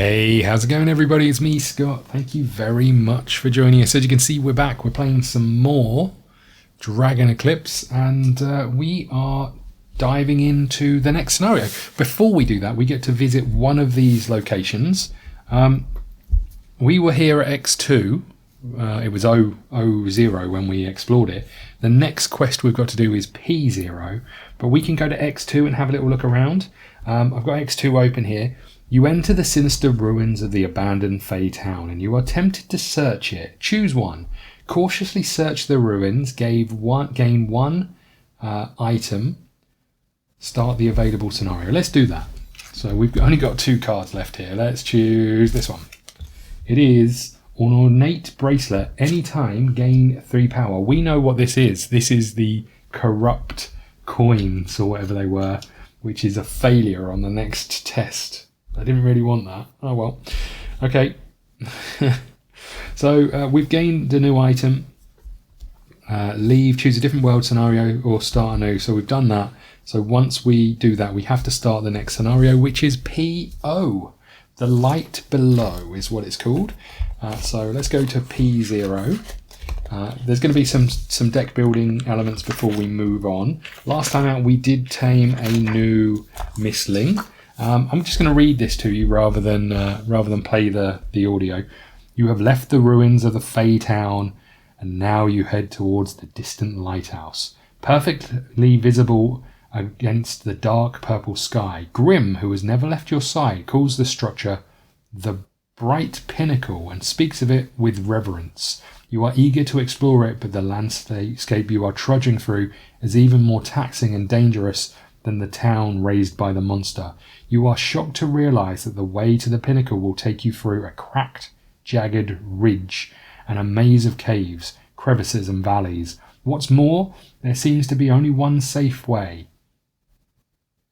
Hey, how's it going everybody? It's me, Scott. Thank you very much for joining us. As you can see, we're back. We're playing some more Dragon Eclipse, and we are diving into the next scenario. Before we do that, we get to visit one of these locations. We were here at X2. It was 000 when we explored it. The next quest we've got to do is P0, but we can go to X2 and have a little look around. I've got X2 open here. You enter the sinister ruins of the abandoned Foray town and you are tempted to search it. Choose one. Cautiously search the ruins, gain one item, start the available scenario. Let's do that. So we've only got 2 cards left here. Let's choose this one. It is an ornate bracelet. Anytime, gain 3 power. We know what this is. This is the corrupt coins or whatever they were, which is a failure on the next test. I didn't really want that. Oh well. Okay. So we've gained a new item. Leave, choose a different world scenario or start anew. So we've done that. So once we do that, we have to start the next scenario, which is PO. The light below is what it's called. So let's go to P0. There's going to be some deck building elements before we move on. Last time out we did tame a new Mistling. I'm just going to read this to you rather than play the audio. You have left the ruins of the Foray town and now you head towards the distant lighthouse. Perfectly visible against the dark purple sky, Grim, who has never left your side, calls the structure the Bright Pinnacle and speaks of it with reverence. You are eager to explore it, but the landscape you are trudging through is even more taxing and dangerous than the town raised by the monster. You are shocked to realise that the way to the pinnacle will take you through a cracked, jagged ridge and a maze of caves, crevices and valleys. What's more, there seems to be only one safe way.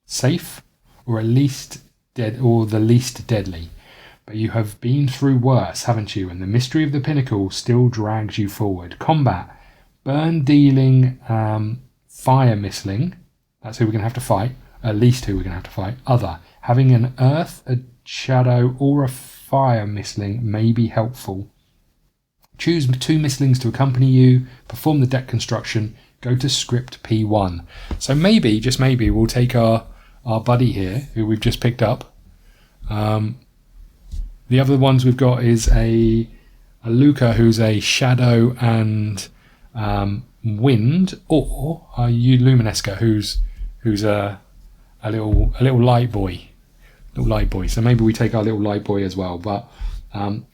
Safe, or the least deadly. But you have been through worse, haven't you? And the mystery of the pinnacle still drags you forward. Combat. Burn dealing fire mistling. That's who we're going to have to fight. At least who we're going to have to fight. Other. Having an earth, a shadow, or a fire mistling may be helpful. Choose 2 mistlings to accompany you. Perform the deck construction. Go to script P1. So maybe, just maybe, we'll take our buddy here, who we've just picked up. The other ones we've got is a Luca, who's a shadow and wind, or a Luminesca, who's a little light boy. So maybe we take our little light boy as well. But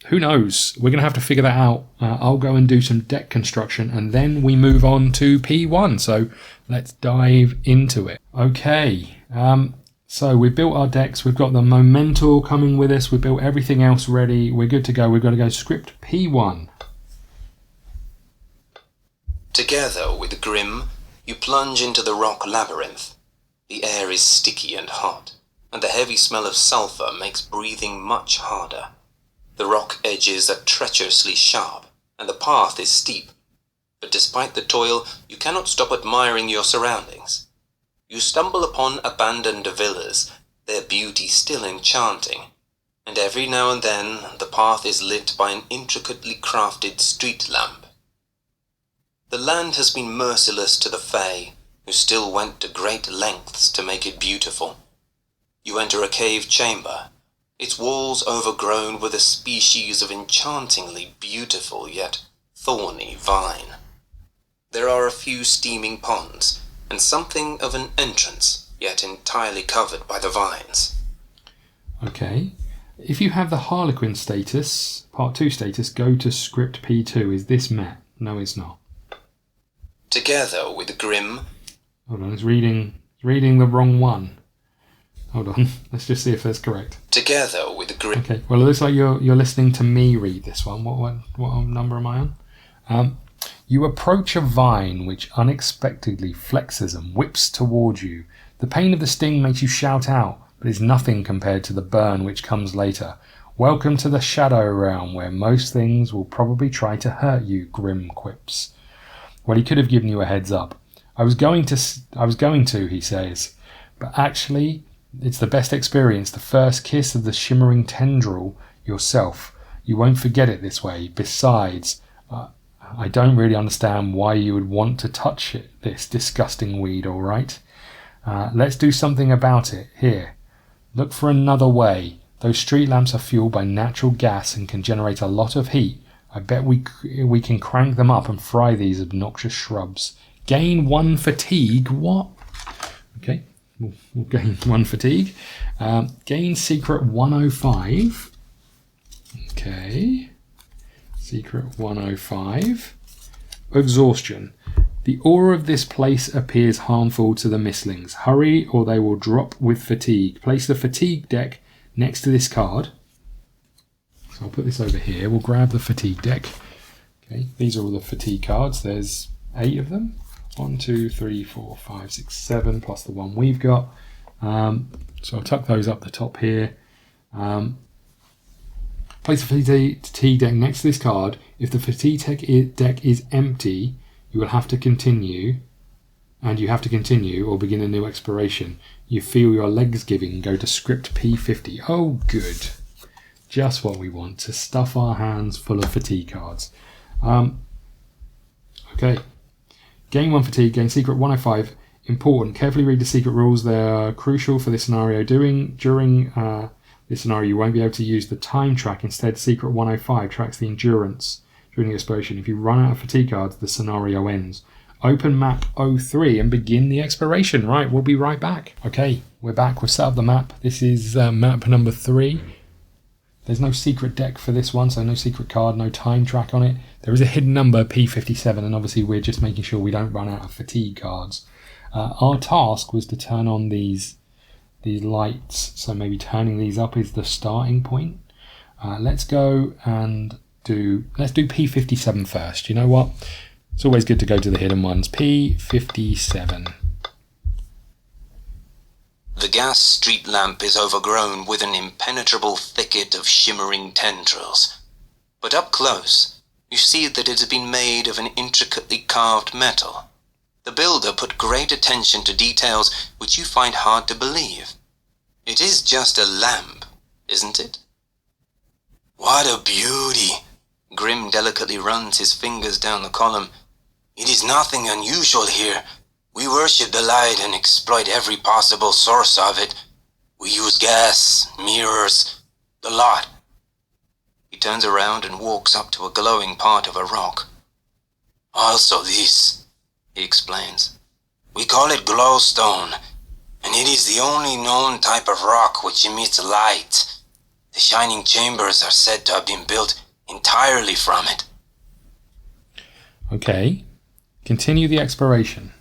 who knows? We're going to have to figure that out. I'll go and do some deck construction, and then we move on to P1. So let's dive into it. Okay. So we've built our decks. We've got the Momentor coming with us. We've built everything else ready. We're good to go. We've got to go script P1. Together with Grim, you plunge into the rock labyrinth. The air is sticky and hot, and the heavy smell of sulfur makes breathing much harder. The rock edges are treacherously sharp, and the path is steep. But despite the toil, you cannot stop admiring your surroundings. You stumble upon abandoned villas, their beauty still enchanting, and every now and then the path is lit by an intricately crafted street lamp. The land has been merciless to the Fae, who still went to great lengths to make it beautiful. You enter a cave chamber, its walls overgrown with a species of enchantingly beautiful yet thorny vine. There are a few steaming ponds, and something of an entrance, yet entirely covered by the vines. Okay. If you have the Harlequin status, Part 2 status, go to script P2. Is this met? No, it's not. Together with Grim... Hold on, it's reading the wrong one. Hold on, let's just see if that's correct. Together with Grim... Okay, well it looks like you're listening to me read this one. What number am I on? You approach a vine which unexpectedly flexes and whips towards you. The pain of the sting makes you shout out, but is nothing compared to the burn which comes later. Welcome to the Shadow Realm, where most things will probably try to hurt you, Grim quips. Well, he could have given you a heads up. I was going to, he says, but actually, It's the best experience, the first kiss of the shimmering tendril yourself. You won't forget it this way. Besides, I don't really understand why you would want to touch it, this disgusting weed, all right? Let's do something about it. Here, look for another way. Those street lamps are fueled by natural gas and can generate a lot of heat. I bet we can crank them up and fry these obnoxious shrubs. Gain 1 fatigue. What? Okay, we'll gain 1 fatigue. Gain secret 105. Okay. Secret 105. Exhaustion. The aura of this place appears harmful to the mistlings. Hurry or they will drop with fatigue. Place the fatigue deck next to this card. So I'll put this over here. We'll grab the fatigue deck. Okay, these are all the fatigue cards. There's 8 of them. 1, 2, 3, 4, 5, 6, 7, plus the one we've got. So I'll tuck those up the top here. Place the fatigue deck next to this card. If the fatigue deck is empty, you will have to continue, and you have to continue or begin a new exploration. You feel your legs giving and go to script P50. Oh, good. Just what we want, to stuff our hands full of fatigue cards. Okay. Gain 1 fatigue, gain secret 105. Important. Carefully read the secret rules. They are crucial for this scenario. During this scenario, you won't be able to use the time track. Instead, secret 105 tracks the endurance during the exploration. If you run out of fatigue cards, the scenario ends. Open map 03 and begin the exploration. Right, we'll be right back. Okay, we're back. We've set up the map. This is map number 3. There's no secret deck for this one, so no secret card, no time track on it. There is a hidden number, P57, and obviously we're just making sure we don't run out of fatigue cards. Our task was to turn on these lights, so maybe turning these up is the starting point. Let's go and let's do P57 first. You know what? It's always good to go to the hidden ones. P57. The gas street lamp is overgrown with an impenetrable thicket of shimmering tendrils. But up close, you see that it has been made of an intricately carved metal. The builder put great attention to details which you find hard to believe. It is just a lamp, isn't it? What a beauty! Grim delicately runs his fingers down the column. It is nothing unusual here. We worship the light and exploit every possible source of it. We use gas, mirrors, the lot. He turns around and walks up to a glowing part of a rock. Also this, he explains. We call it glowstone, and it is the only known type of rock which emits light. The shining chambers are said to have been built entirely from it. Okay, continue the exploration.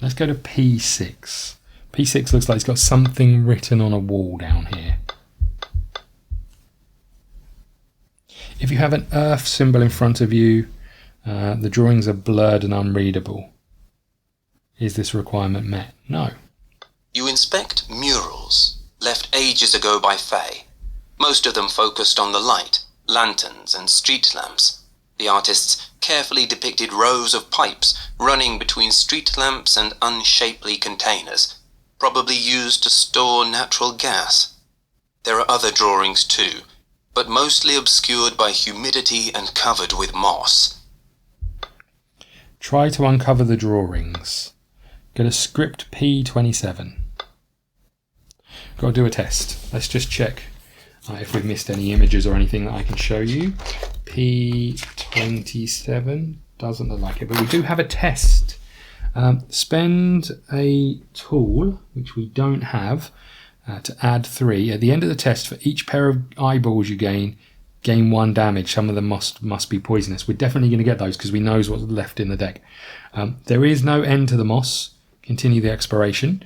Let's go to P6. P6 looks like it's got something written on a wall down here. If you have an earth symbol in front of you, the drawings are blurred and unreadable. Is this requirement met? No. You inspect murals, left ages ago by Faye. Most of them focused on the light, lanterns and street lamps. The artists carefully depicted rows of pipes running between street lamps and unshapely containers, probably used to store natural gas. There are other drawings too, but mostly obscured by humidity and covered with moss. Try to uncover the drawings. Go to script P27. Got to do a test. Let's just check if we've missed any images or anything that I can show you. P27 doesn't look like it, but we do have a test. Spend a tool, which we don't have, to add 3. At the end of the test, for each pair of eyeballs you gain 1 damage. Some of them must be poisonous. We're definitely going to get those because we know what's left in the deck. There is no end to the moss. Continue the exploration.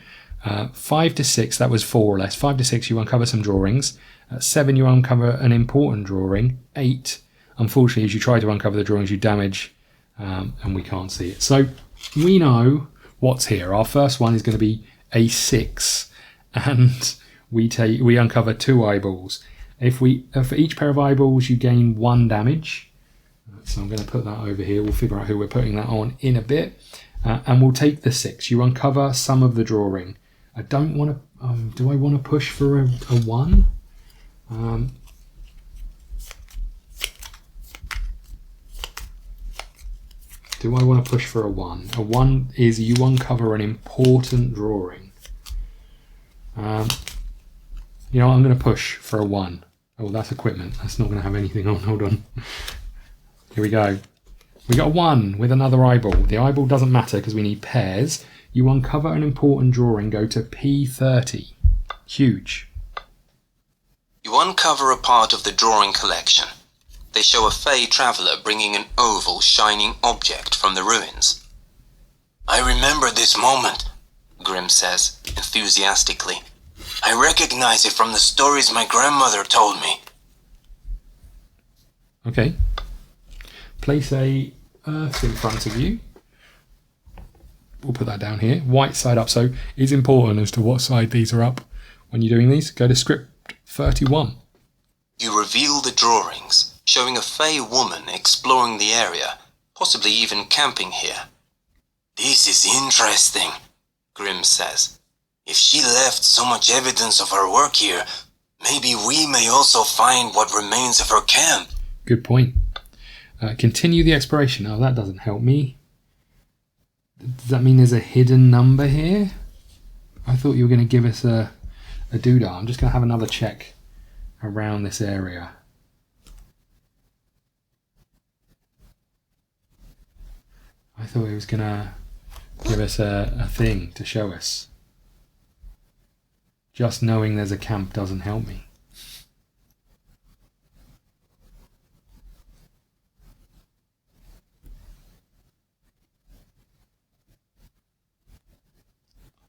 5 to 6, that was 4 or less. 5 to 6, you uncover some drawings. 7, you uncover an important drawing. 8, unfortunately, as you try to uncover the drawings, you damage, and we can't see it. So we know what's here. Our first one is going to be a 6, and we uncover 2 eyeballs. If for each pair of eyeballs, you gain 1 damage. So I'm going to put that over here. We'll figure out who we're putting that on in a bit. And we'll take the 6. You uncover some of the drawing. I don't want to... do I want to push for a 1? Do I want to push for a 1? A 1 is you uncover an important drawing. You know, I'm going to push for a 1. Oh, that's equipment. That's not going to have anything on. Hold on. Here we go. We got a 1 with another eyeball. The eyeball doesn't matter because we need pairs. You uncover an important drawing. Go to P30. Huge. You uncover a part of the drawing collection. They show a Fey traveller bringing an oval, shining object from the ruins. I remember this moment, Grim says, enthusiastically. I recognize it from the stories my grandmother told me. Okay. Place a earth in front of you. We'll put that down here. White side up. So it's important as to what side these are up when you're doing these. Go to script 31. You reveal the drawings, showing a Fey woman exploring the area, possibly even camping here. This is interesting, Grim says. If she left so much evidence of her work here, maybe we may also find what remains of her camp. Good point. Continue the exploration. Oh, that doesn't help me. Does that mean there's a hidden number here? I thought you were going to give us a doodah. I'm just going to have another check around this area. I thought it was going to give us a thing to show us. Just knowing there's a camp doesn't help me.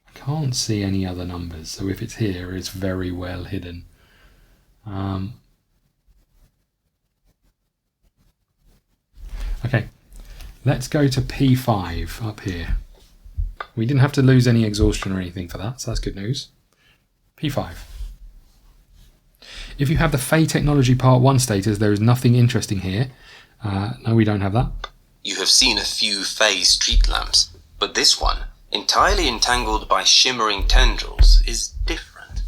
I can't see any other numbers, so if it's here, it's very well hidden. Okay, let's go to P5 up here. We didn't have to lose any exhaustion or anything for that, so that's good news. P5. If you have the Fey Technology Part 1 status, there is nothing interesting here. No, we don't have that. You have seen a few Fey street lamps, but this one, entirely entangled by shimmering tendrils, is different.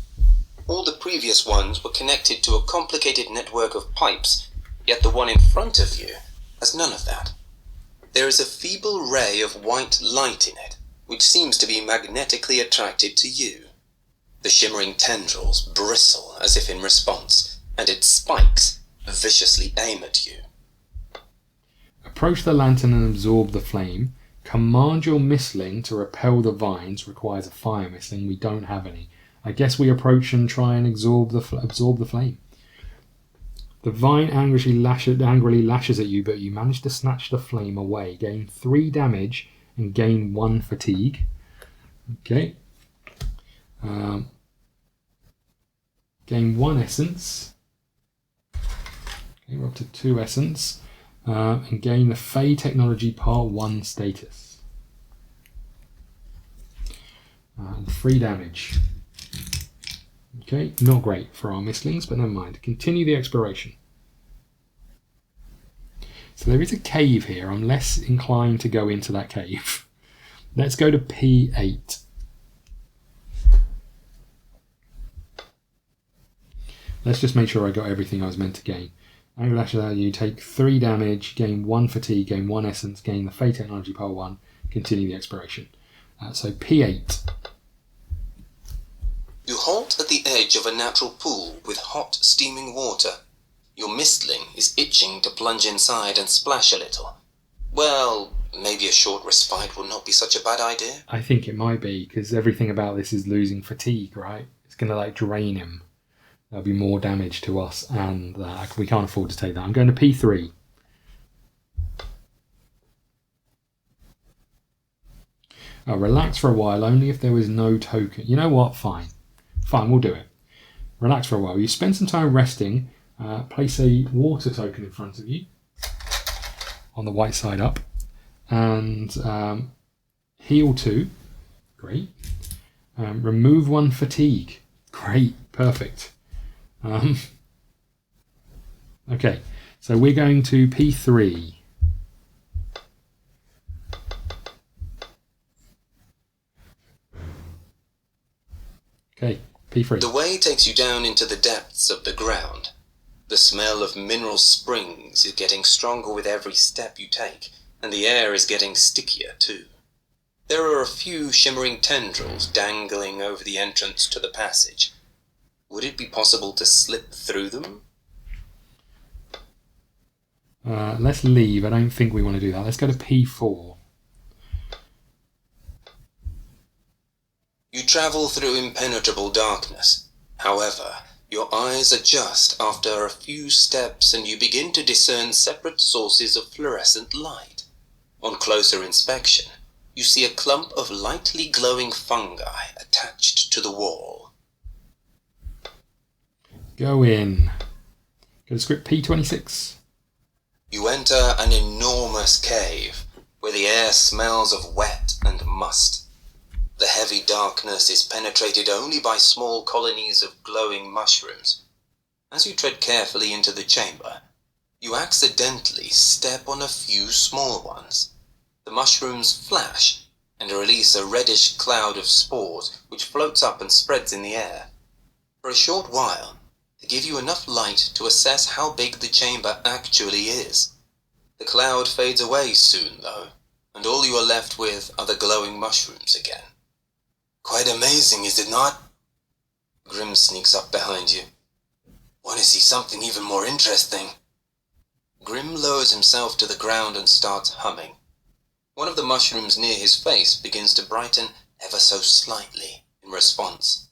All the previous ones were connected to a complicated network of pipes, yet the one in front of you has none of that. There is a feeble ray of white light in it, which seems to be magnetically attracted to you. The shimmering tendrils bristle as if in response, and its spikes viciously aim at you. Approach the lantern and absorb the flame. Command your mistling to repel the vines. Requires a fire mistling. We don't have any. I guess we approach and try and absorb the flame. The vine angrily lashes at you, but you manage to snatch the flame away. Gain 3 damage and gain 1 fatigue. Okay. Gain 1 essence. Okay, we're up to 2 essence. And gain the Fey Technology Part 1 status. 3 damage. Okay, not great for our mistlings, but never mind. Continue the exploration. So there is a cave here. I'm less inclined to go into that cave. Let's go to P8. Let's just make sure I got everything I was meant to gain. Angry lashes out, you take 3 damage, gain 1 fatigue, gain 1 essence, gain the Fey Technology Part 1, continue the exploration. So P8. You halt at the edge of a natural pool with hot, steaming water. Your mistling is itching to plunge inside and splash a little. Well, maybe a short respite will not be such a bad idea. I think it might be, because everything about this is losing fatigue, right? It's going to drain him. There'll be more damage to us, and we can't afford to take that. I'm going to P3. Relax for a while, only if there is no token. You know what? Fine. Fine, we'll do it. Relax for a while. You spend some time resting. Place a water token in front of you on the white side up. And heal 2. Great. Remove 1 fatigue. Great. Perfect. Okay, so we're going to P3. Okay, P3. The way takes you down into the depths of the ground. The smell of mineral springs is getting stronger with every step you take, and the air is getting stickier too. There are a few shimmering tendrils dangling over the entrance to the passage. Would it be possible to slip through them? Let's leave. I don't think we want to do that. Let's go to P4. You travel through impenetrable darkness. However, your eyes adjust after a few steps and you begin to discern separate sources of fluorescent light. On closer inspection, you see a clump of lightly glowing fungi attached to the wall. Go in. Go to script P26. You enter an enormous cave, where the air smells of wet and must. The heavy darkness is penetrated only by small colonies of glowing mushrooms. As you tread carefully into the chamber, you accidentally step on a few small ones. The mushrooms flash and release a reddish cloud of spores which floats up and spreads in the air. For a short while, they give you enough light to assess how big the chamber actually is. The cloud fades away soon, though, and all you are left with are the glowing mushrooms again. Quite amazing, is it not? Grim sneaks up behind you. Want to see something even more interesting? Grim lowers himself to the ground and starts humming. One of the mushrooms near his face begins to brighten ever so slightly in response.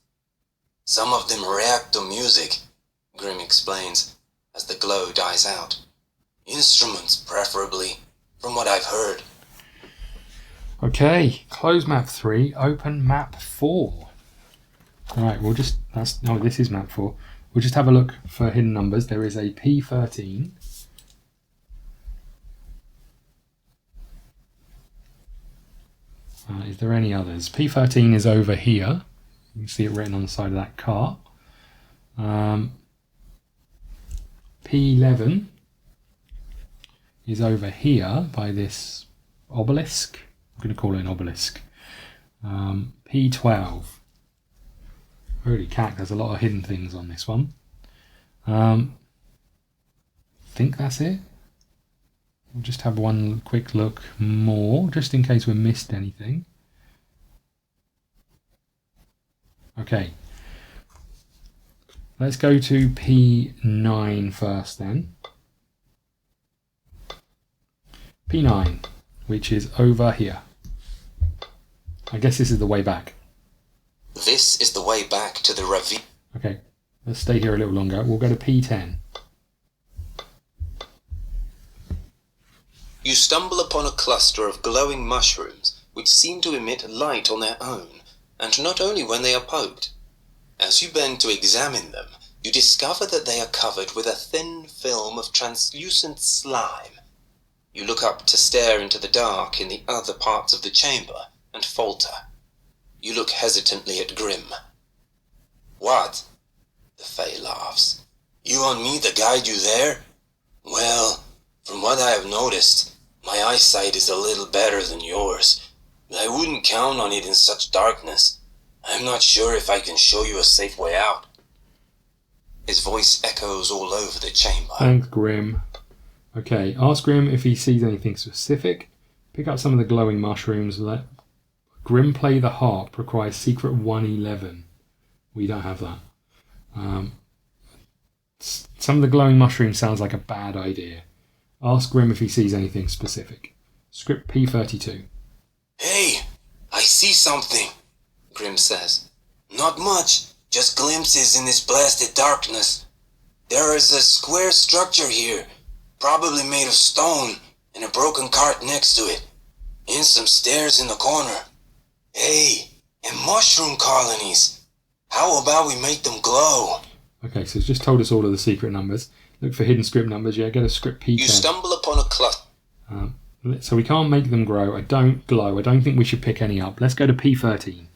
Some of them react to music, Grim explains, as the glow dies out. Instruments, preferably, from what I've heard. Okay, close map 3, open map 4. Alright, this is map 4. We'll just have a look for hidden numbers. There is a P13. Is there any others? P13 is over here. You can see it written on the side of that cart. P11 is over here by this obelisk. I'm going to call it an obelisk. P12. Holy cack, there's a lot of hidden things on this one. I think that's it. We'll just have one quick look more, just in case we missed anything. Okay. Let's go to P9 first then. P9, which is over here. I guess this is the way back. This is the way back to the ravine. Okay, let's stay here a little longer. We'll go to P10. You stumble upon a cluster of glowing mushrooms which seem to emit light on their own, and not only when they are poked. As you bend to examine them, you discover that they are covered with a thin film of translucent slime. You look up to stare into the dark in the other parts of the chamber and falter. You look hesitantly at Grim. What? The Fae laughs. You want me to guide you there? Well, from what I have noticed, my eyesight is a little better than yours, but I wouldn't count on it in such darkness. I'm not sure if I can show you a safe way out. His voice echoes all over the chamber. Thanks, Grim. Okay, ask Grim if he sees anything specific. Pick up some of the glowing mushrooms. Let Grim play the harp. Requires secret 111. We don't have that. Some of the glowing mushrooms sounds like a bad idea. Ask Grim if he sees anything specific. Script P32. Hey, I see something, Grim says. Not much, just glimpses in this blasted darkness. There is a square structure here, probably made of stone, and a broken cart next to it, and some stairs in the corner. Hey, and mushroom colonies. How about we make them glow? Okay, so it's just told us all of the secret numbers. Look for hidden script numbers. Yeah, get a script P10. You stumble upon a cluster. So we can't make them grow. I don't glow. I don't think we should pick any up. Let's go to P13.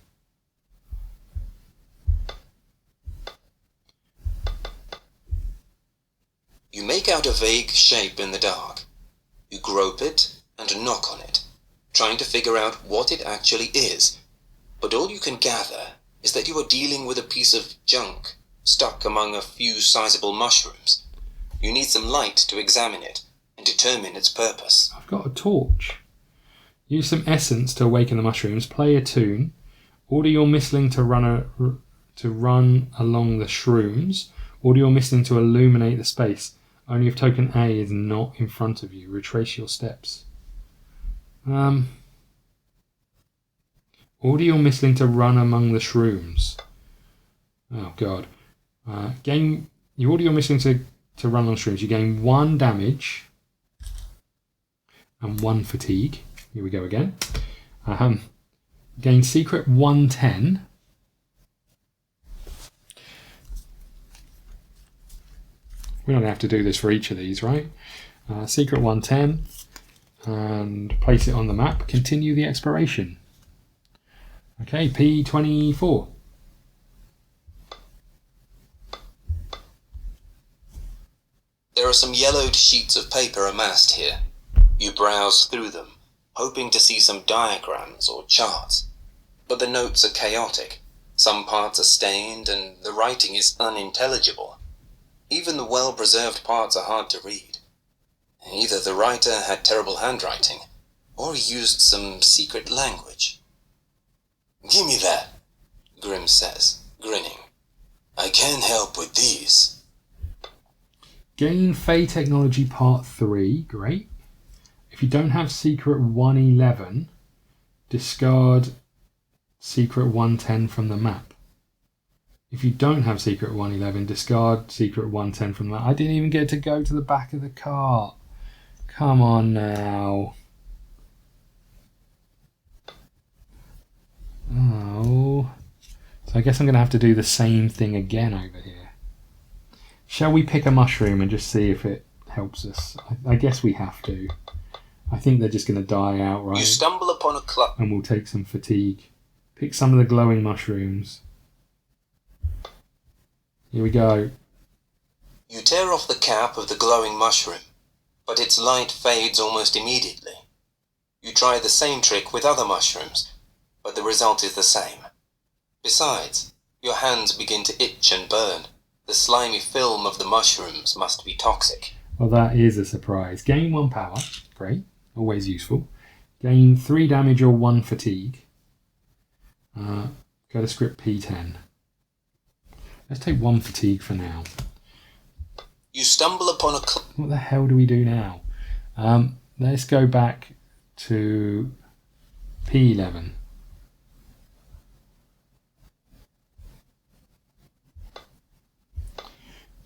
You make out a vague shape in the dark. You grope it and knock on it, trying to figure out what it actually is. But all you can gather is that you are dealing with a piece of junk stuck among a few sizable mushrooms. You need some light to examine it and determine its purpose. I've got a torch. Use some essence to awaken the mushrooms. Play a tune. Order your mistling to run along the shrooms. Order your mistling to illuminate the space. Only if token A is not in front of you. Retrace your steps. Order your mistling to run among the shrooms. Oh god. You order your mistling to run along shrooms. You gain 1 damage and 1 fatigue. Here we go again. Gain secret 110. We're not going to have to do this for each of these, right? Secret 110. And place it on the map. Continue the exploration. Okay, P24. There are some yellowed sheets of paper amassed here. You browse through them, hoping to see some diagrams or charts. But the notes are chaotic. Some parts are stained and the writing is unintelligible. Even the well-preserved parts are hard to read. Either the writer had terrible handwriting, or he used some secret language. "Give me that," Grim says, grinning. "I can't help with these." Gain Fey Technology Part 3. Great. If you don't have Secret 111, discard Secret 110 from the map. If you don't have Secret 111, discard Secret 110 from that. I didn't even get to go to the back of the cart. Come on now. Oh. So I guess I'm going to have to do the same thing again over here. Shall we pick a mushroom and just see if it helps us? I guess we have to. I think they're just going to die outright. You stumble upon a clump. And we'll take some fatigue. Pick some of the glowing mushrooms. Here we go. You tear off the cap of the glowing mushroom, but its light fades almost immediately. You try the same trick with other mushrooms, but the result is the same. Besides, your hands begin to itch and burn. The slimy film of the mushrooms must be toxic. Well, that is a surprise. Gain 1 power. Great. Always useful. Gain 3 damage or 1 fatigue. Go to script P10. Let's take 1 fatigue for now. You stumble upon a... What the hell do we do now? Let's go back to P11.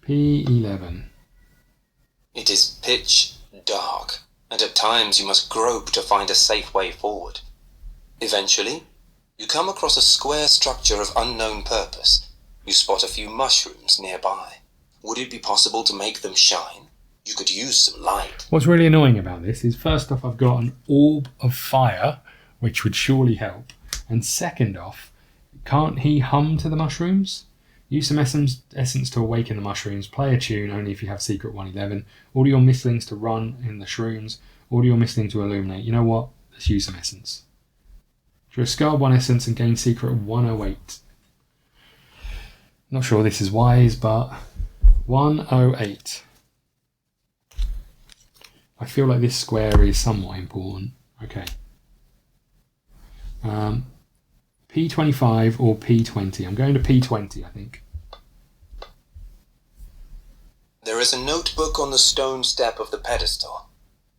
P11. It is pitch dark, and at times you must grope to find a safe way forward. Eventually, you come across a square structure of unknown purpose. You spot a few mushrooms nearby. Would it be possible to make them shine? You could use some light. What's really annoying about this is, first off, I've got an orb of fire, which would surely help. And second off, can't he hum to the mushrooms? Use some essence to awaken the mushrooms. Play a tune only if you have Secret 111. Order your mistlings to run in the shrooms. Order your mistling to illuminate. You know what? Let's use some essence. Discard 1 essence and gain Secret 108. Not sure this is wise, but 108. I feel like this square is somewhat important. Okay. P25 or P20. I'm going to P20, I think. There is a notebook on the stone step of the pedestal.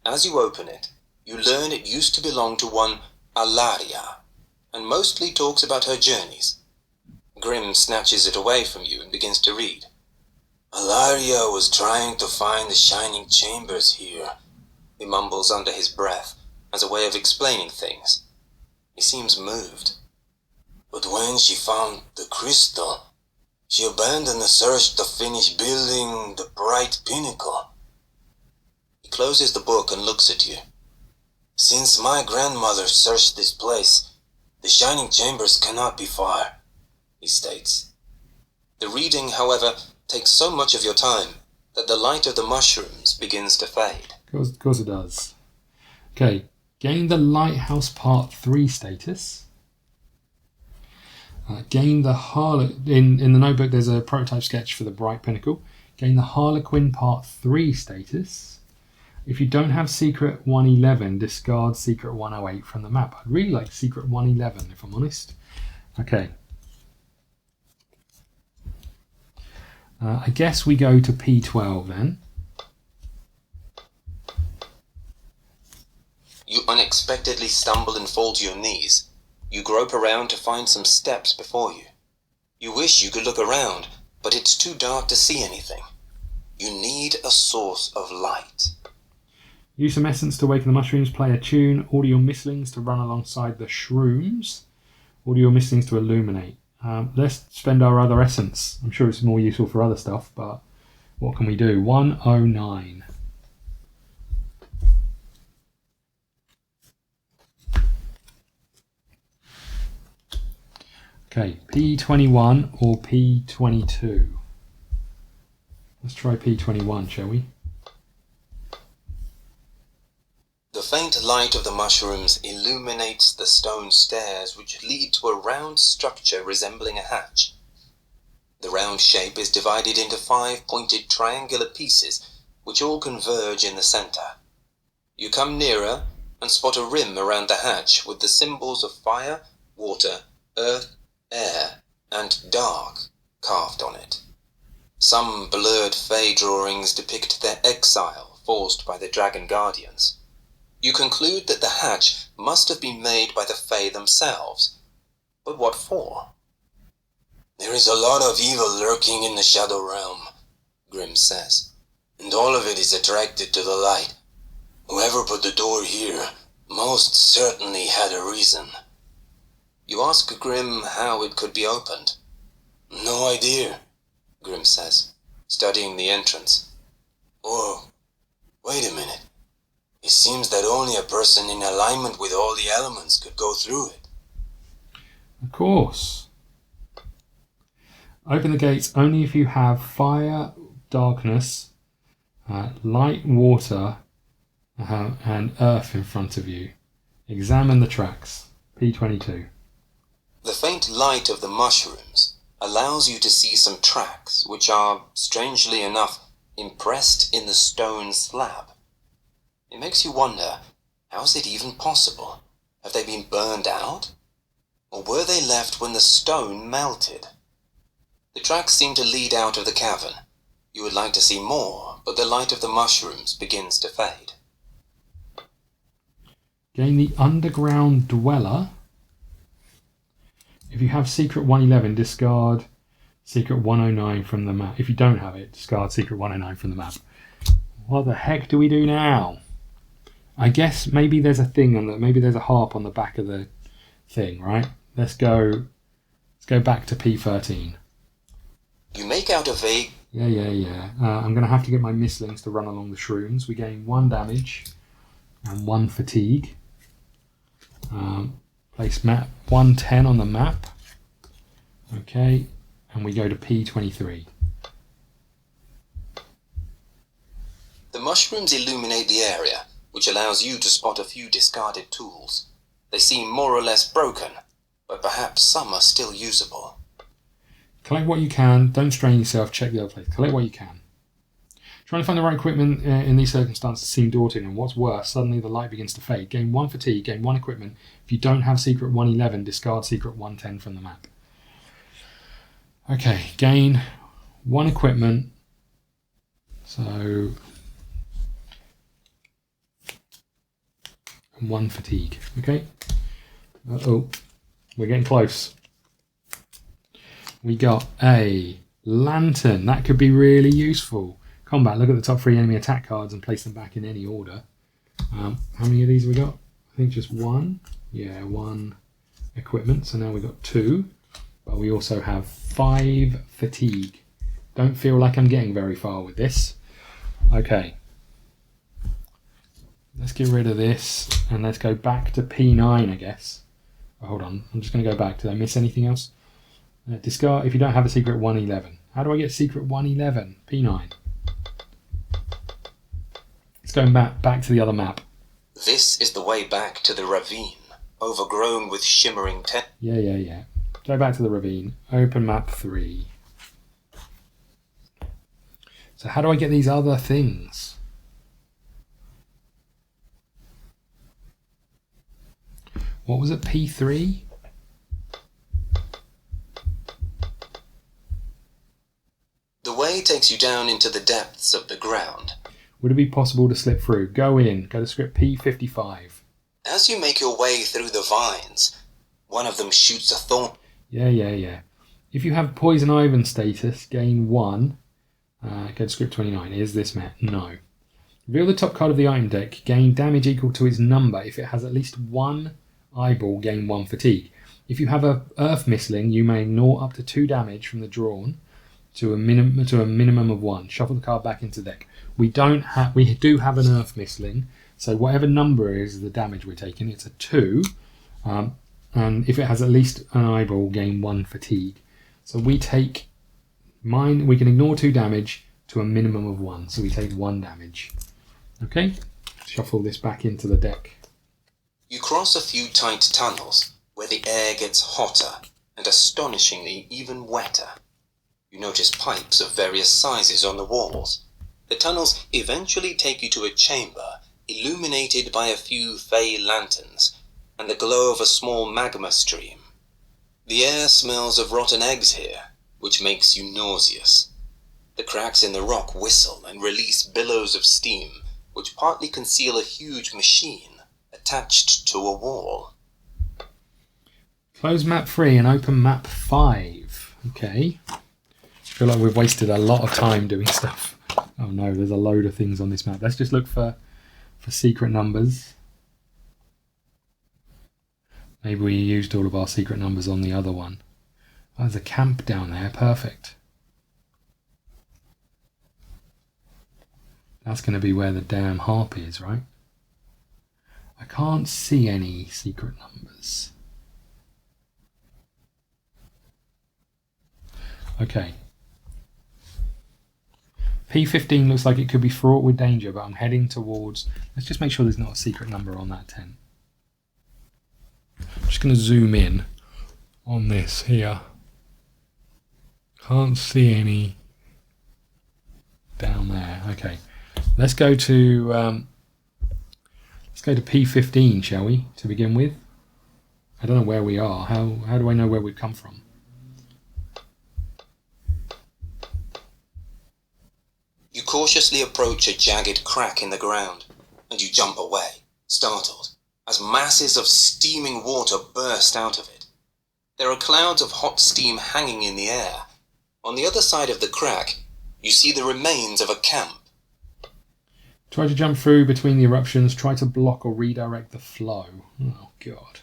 As you open it, you learn it used to belong to one Alaria, and mostly talks about her journeys. Grim snatches it away from you and begins to read. "Alaria was trying to find the shining chambers here," he mumbles under his breath, as a way of explaining things. He seems moved. "But when she found the crystal, she abandoned the search to finish building the bright pinnacle." He closes the book and looks at you. "Since my grandmother searched this place, the shining chambers cannot be far," he states. The reading, however, takes so much of your time that the light of the mushrooms begins to fade. Of course it does. Okay, gain the Lighthouse Part 3 status. Gain the in the notebook. There's a prototype sketch for the Bright Pinnacle. Gain the Harlequin Part 3 status. If you don't have Secret 111, discard Secret 108 from the map. I'd really like Secret 111, if I'm honest. Okay. I guess we go to P12 then. You unexpectedly stumble and fall to your knees. You grope around to find some steps before you. You wish you could look around, but it's too dark to see anything. You need a source of light. Use some essence to awaken the mushrooms. Play a tune. Order your mistlings to run alongside the shrooms. Order your mistlings to illuminate. Let's spend our other essence. I'm sure it's more useful for other stuff, but what can we do? 109. Okay, P21 or P22? Let's try P21, shall we? The faint light of the mushrooms illuminates the stone stairs which lead to a round structure resembling a hatch. The round shape is divided into 5 pointed triangular pieces which all converge in the center. You come nearer and spot a rim around the hatch with the symbols of fire, water, earth, air, and dark carved on it. Some blurred Fey drawings depict their exile forced by the Dragon Guardians. You conclude that the hatch must have been made by the Fey themselves. But what for? There is a lot of evil lurking in the Shadow Realm, Grimm says, and all of it is attracted to the light. Whoever put the door here most certainly had a reason. You ask Grimm how it could be opened. No idea, Grimm says, studying the entrance. Oh, wait a minute. It seems that only a person in alignment with all the elements could go through it. Of course. Open the gates only if you have fire, darkness, light, water, and earth in front of you. Examine the tracks. P22. The faint light of the mushrooms allows you to see some tracks which are, strangely enough, impressed in the stone slab. It makes you wonder, how is it even possible? Have they been burned out? Or were they left when the stone melted? The tracks seem to lead out of the cavern. You would like to see more, but the light of the mushrooms begins to fade. Gain the Underground Dweller. If you have Secret 111, discard Secret 109 from the map. If you don't have it, discard Secret 109 from the map. What the heck do we do now? I guess maybe there's a thing on the, maybe there's a harp on the back of the thing, right? Let's go back to P13. You make out a vague... Yeah. I'm going to have to get my mistlings to run along the shrooms. We gain 1 damage and 1 fatigue. Place map 110 on the map. Okay, and we go to P23. The mushrooms illuminate the area, which allows you to spot a few discarded tools. They seem more or less broken, but perhaps some are still usable. Collect what you can. Don't strain yourself. Check the other place. Collect what you can. Trying to find the right equipment in these circumstances seem daunting, and what's worse, suddenly the light begins to fade. Gain 1 fatigue, gain 1 equipment. If you don't have Secret 111, discard Secret 110 from the map. Okay, gain 1 equipment. So... 1 fatigue. Okay. Uh-oh. We're getting close. We got a lantern. That could be really useful. Combat. Look at the top 3 enemy attack cards and place them back in any order. How many of these have we got? I think just 1. Yeah, 1 equipment. So now we've got 2. But we also have 5 fatigue. Don't feel like I'm getting very far with this. Okay. Let's get rid of this and let's go back to P9, I guess. Oh, hold on. I'm just going to go back. Did I miss anything else? Discard if you don't have a Secret 111. How do I get Secret 111? P9. Let's go back to the other map. This is the way back to the ravine, overgrown with shimmering Yeah. Go back to the ravine. Open map 3. So how do I get these other things? What was it, P3? The way takes you down into the depths of the ground. Would it be possible to slip through? Go in. Go to script P55. As you make your way through the vines, one of them shoots a thorn. Yeah. If you have Poison Ivan status, gain 1. Go to script 29. Is this met? No. Reveal the top card of the item deck. Gain damage equal to its number. If it has at least 1 eyeball, gain 1 fatigue. If you have a Earth Mistling, you may ignore up to 2 damage from the drawn to a minimum of 1. Shuffle the card back into the deck. We do have an Earth Mistling, so whatever number is the damage we're taking, it's a 2. And if it has at least an eyeball, gain 1 fatigue. So we take mine. We can ignore 2 damage to a minimum of 1. So we take 1 damage. Okay. Shuffle this back into the deck. You cross a few tight tunnels where the air gets hotter and astonishingly even wetter. You notice pipes of various sizes on the walls. The tunnels eventually take you to a chamber illuminated by a few fey lanterns and the glow of a small magma stream. The air smells of rotten eggs here, which makes you nauseous. The cracks in the rock whistle and release billows of steam, which partly conceal a huge machine attached to a wall. Close map 3 and open map 5. Okay. I feel like we've wasted a lot of time doing stuff. Oh no, there's a load of things on this map. Let's just look for secret numbers. Maybe we used all of our secret numbers on the other one. Oh, there's a camp down there. Perfect. That's going to be where the damn harp is, right? I can't see any secret numbers. Okay. P15 looks like it could be fraught with danger, but I'm heading towards... Let's just make sure there's not a secret number on that tent. I'm just going to zoom in on this here. Can't see any down there. Okay. Let's go to P15, shall we, to begin with? I don't know where we are. How do I know where we've come from? You cautiously approach a jagged crack in the ground, and you jump away, startled, as masses of steaming water burst out of it. There are clouds of hot steam hanging in the air. On the other side of the crack, you see the remains of a camp. Try to jump through between the eruptions. Try to block or redirect the flow. Oh, God.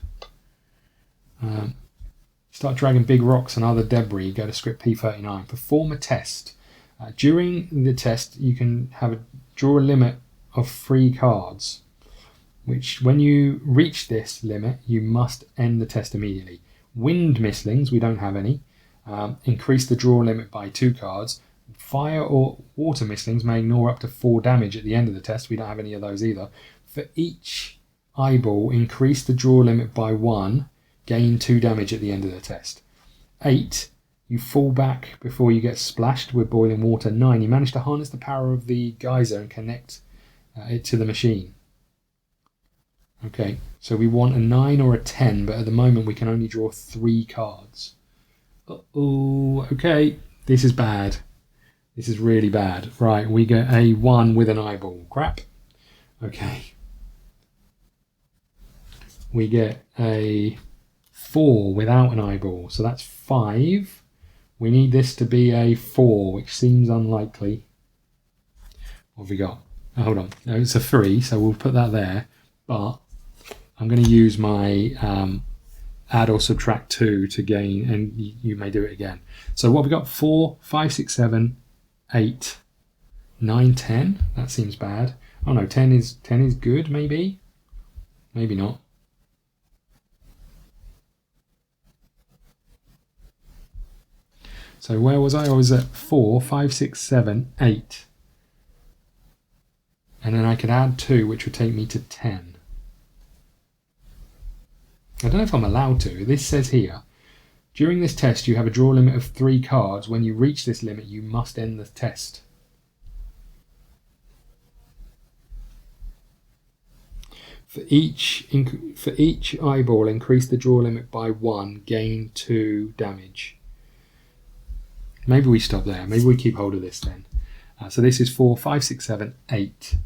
Start dragging big rocks and other debris. Go to script P39. Perform a test. During the test, you can draw a limit of 3 cards, which when you reach this limit, you must end the test immediately. Wind Mistlings, we don't have any. Increase the draw limit by 2 cards. Fire or water Mistlings may ignore up to 4 damage at the end of the test. We don't have any of those either. For each eyeball, increase the draw limit by 1. Gain 2 damage at the end of the test. 8. You fall back before you get splashed with boiling water. 9. You manage to harness the power of the geyser and connect it to the machine. Okay, so we want a 9 or a 10, but at the moment we can only draw 3 cards. Uh-oh, okay, this is bad. This is really bad. Right, we get a 1 with an eyeball. Crap. Okay. We get a 4 without an eyeball, so that's 5. We need this to be a 4, which seems unlikely. What have we got? Oh, hold on. No, it's a 3, so we'll put that there. But I'm going to use my add or subtract 2 to gain, and you may do it again. So what have we got? 4, 5, 6, 7, 8, 9, 10. That seems bad. Oh no, 10 is good, maybe? Maybe not. So where was I? I was at 4, 5, 6, 7, 8. And then I could add 2, which would take me to 10. I don't know if I'm allowed to. This says here, During this test, you have a draw limit of 3 cards. When you reach this limit, you must end the test. For each eyeball, increase the draw limit by 1, gain 2 damage. Maybe we stop there. Maybe we keep hold of this then. So this is 4, 5, 6, 7, 8.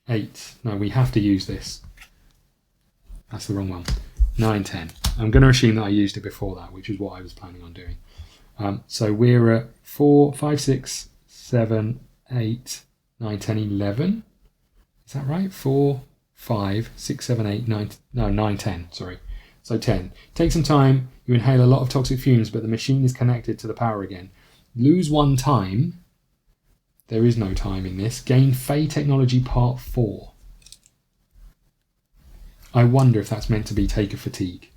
8. No, we have to use this. That's the wrong one. 9, 10. I'm going to assume that I used it before that, which is what I was planning on doing. So we're at 4, 5, 6, 7, 8, 9, 10, 11. Is that right? 4, 5, 6, 7, 8, 9, no, 9, 10, sorry. So 10. Take some time. You inhale a lot of toxic fumes, but the machine is connected to the power again. Lose 1 time. There is no time in this. Gain Fey Technology Part 4. I wonder if that's meant to be Taker Fatigue.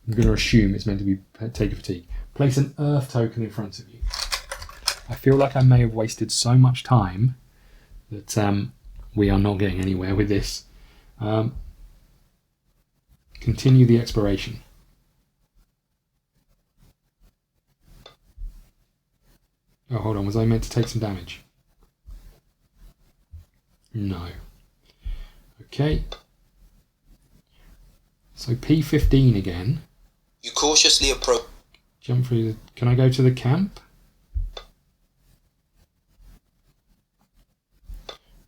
I'm going to assume it's meant to be Taker Fatigue. Place an Earth token in front of you. I feel like I may have wasted so much time that we are not getting anywhere with this. Continue the exploration. Oh, hold on. Was I meant to take some damage? No. Okay. So P15 again. You cautiously approach. Jump through the... Can I go to the camp?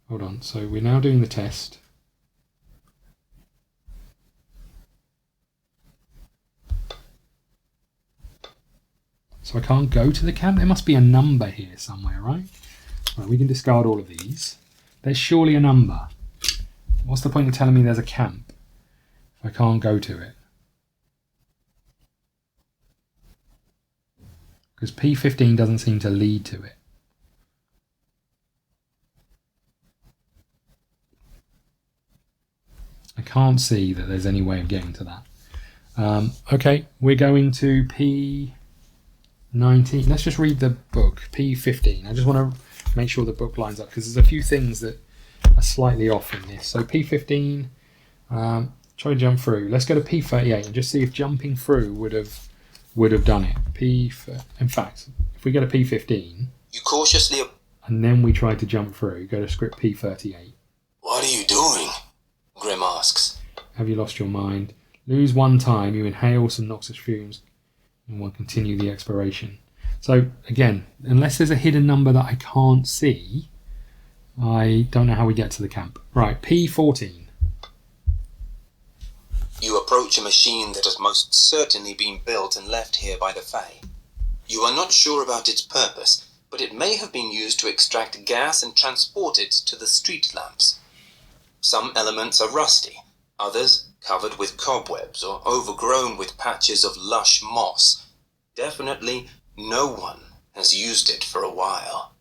Hold on. So we're now doing the test. So I can't go to the camp? There must be a number here somewhere, right? Right, we can discard all of these. There's surely a number. What's the point of telling me there's a camp if I can't go to it? Because P15 doesn't seem to lead to it. I can't see that there's any way of getting to that. Okay, we're going to P19. Let's just read the book, P15. I just want to make sure the book lines up because there's a few things that are slightly off in this. So P15, try to jump through. Let's go to P38 and just see if jumping through would have done it. In fact, if we go to P15, You cautiously. and then we try to jump through, go to script P38. What are you doing? Grim asks. Have you lost your mind? Lose 1 time, you inhale some noxious fumes, and we'll continue the exploration. So again, unless there's a hidden number that I can't see, I don't know how we get to the camp. Right, P14. You approach a machine that has most certainly been built and left here by the Fae. You are not sure about its purpose, but it may have been used to extract gas and transport it to the street lamps. Some elements are rusty, others covered with cobwebs or overgrown with patches of lush moss. Definitely no one has used it for a while.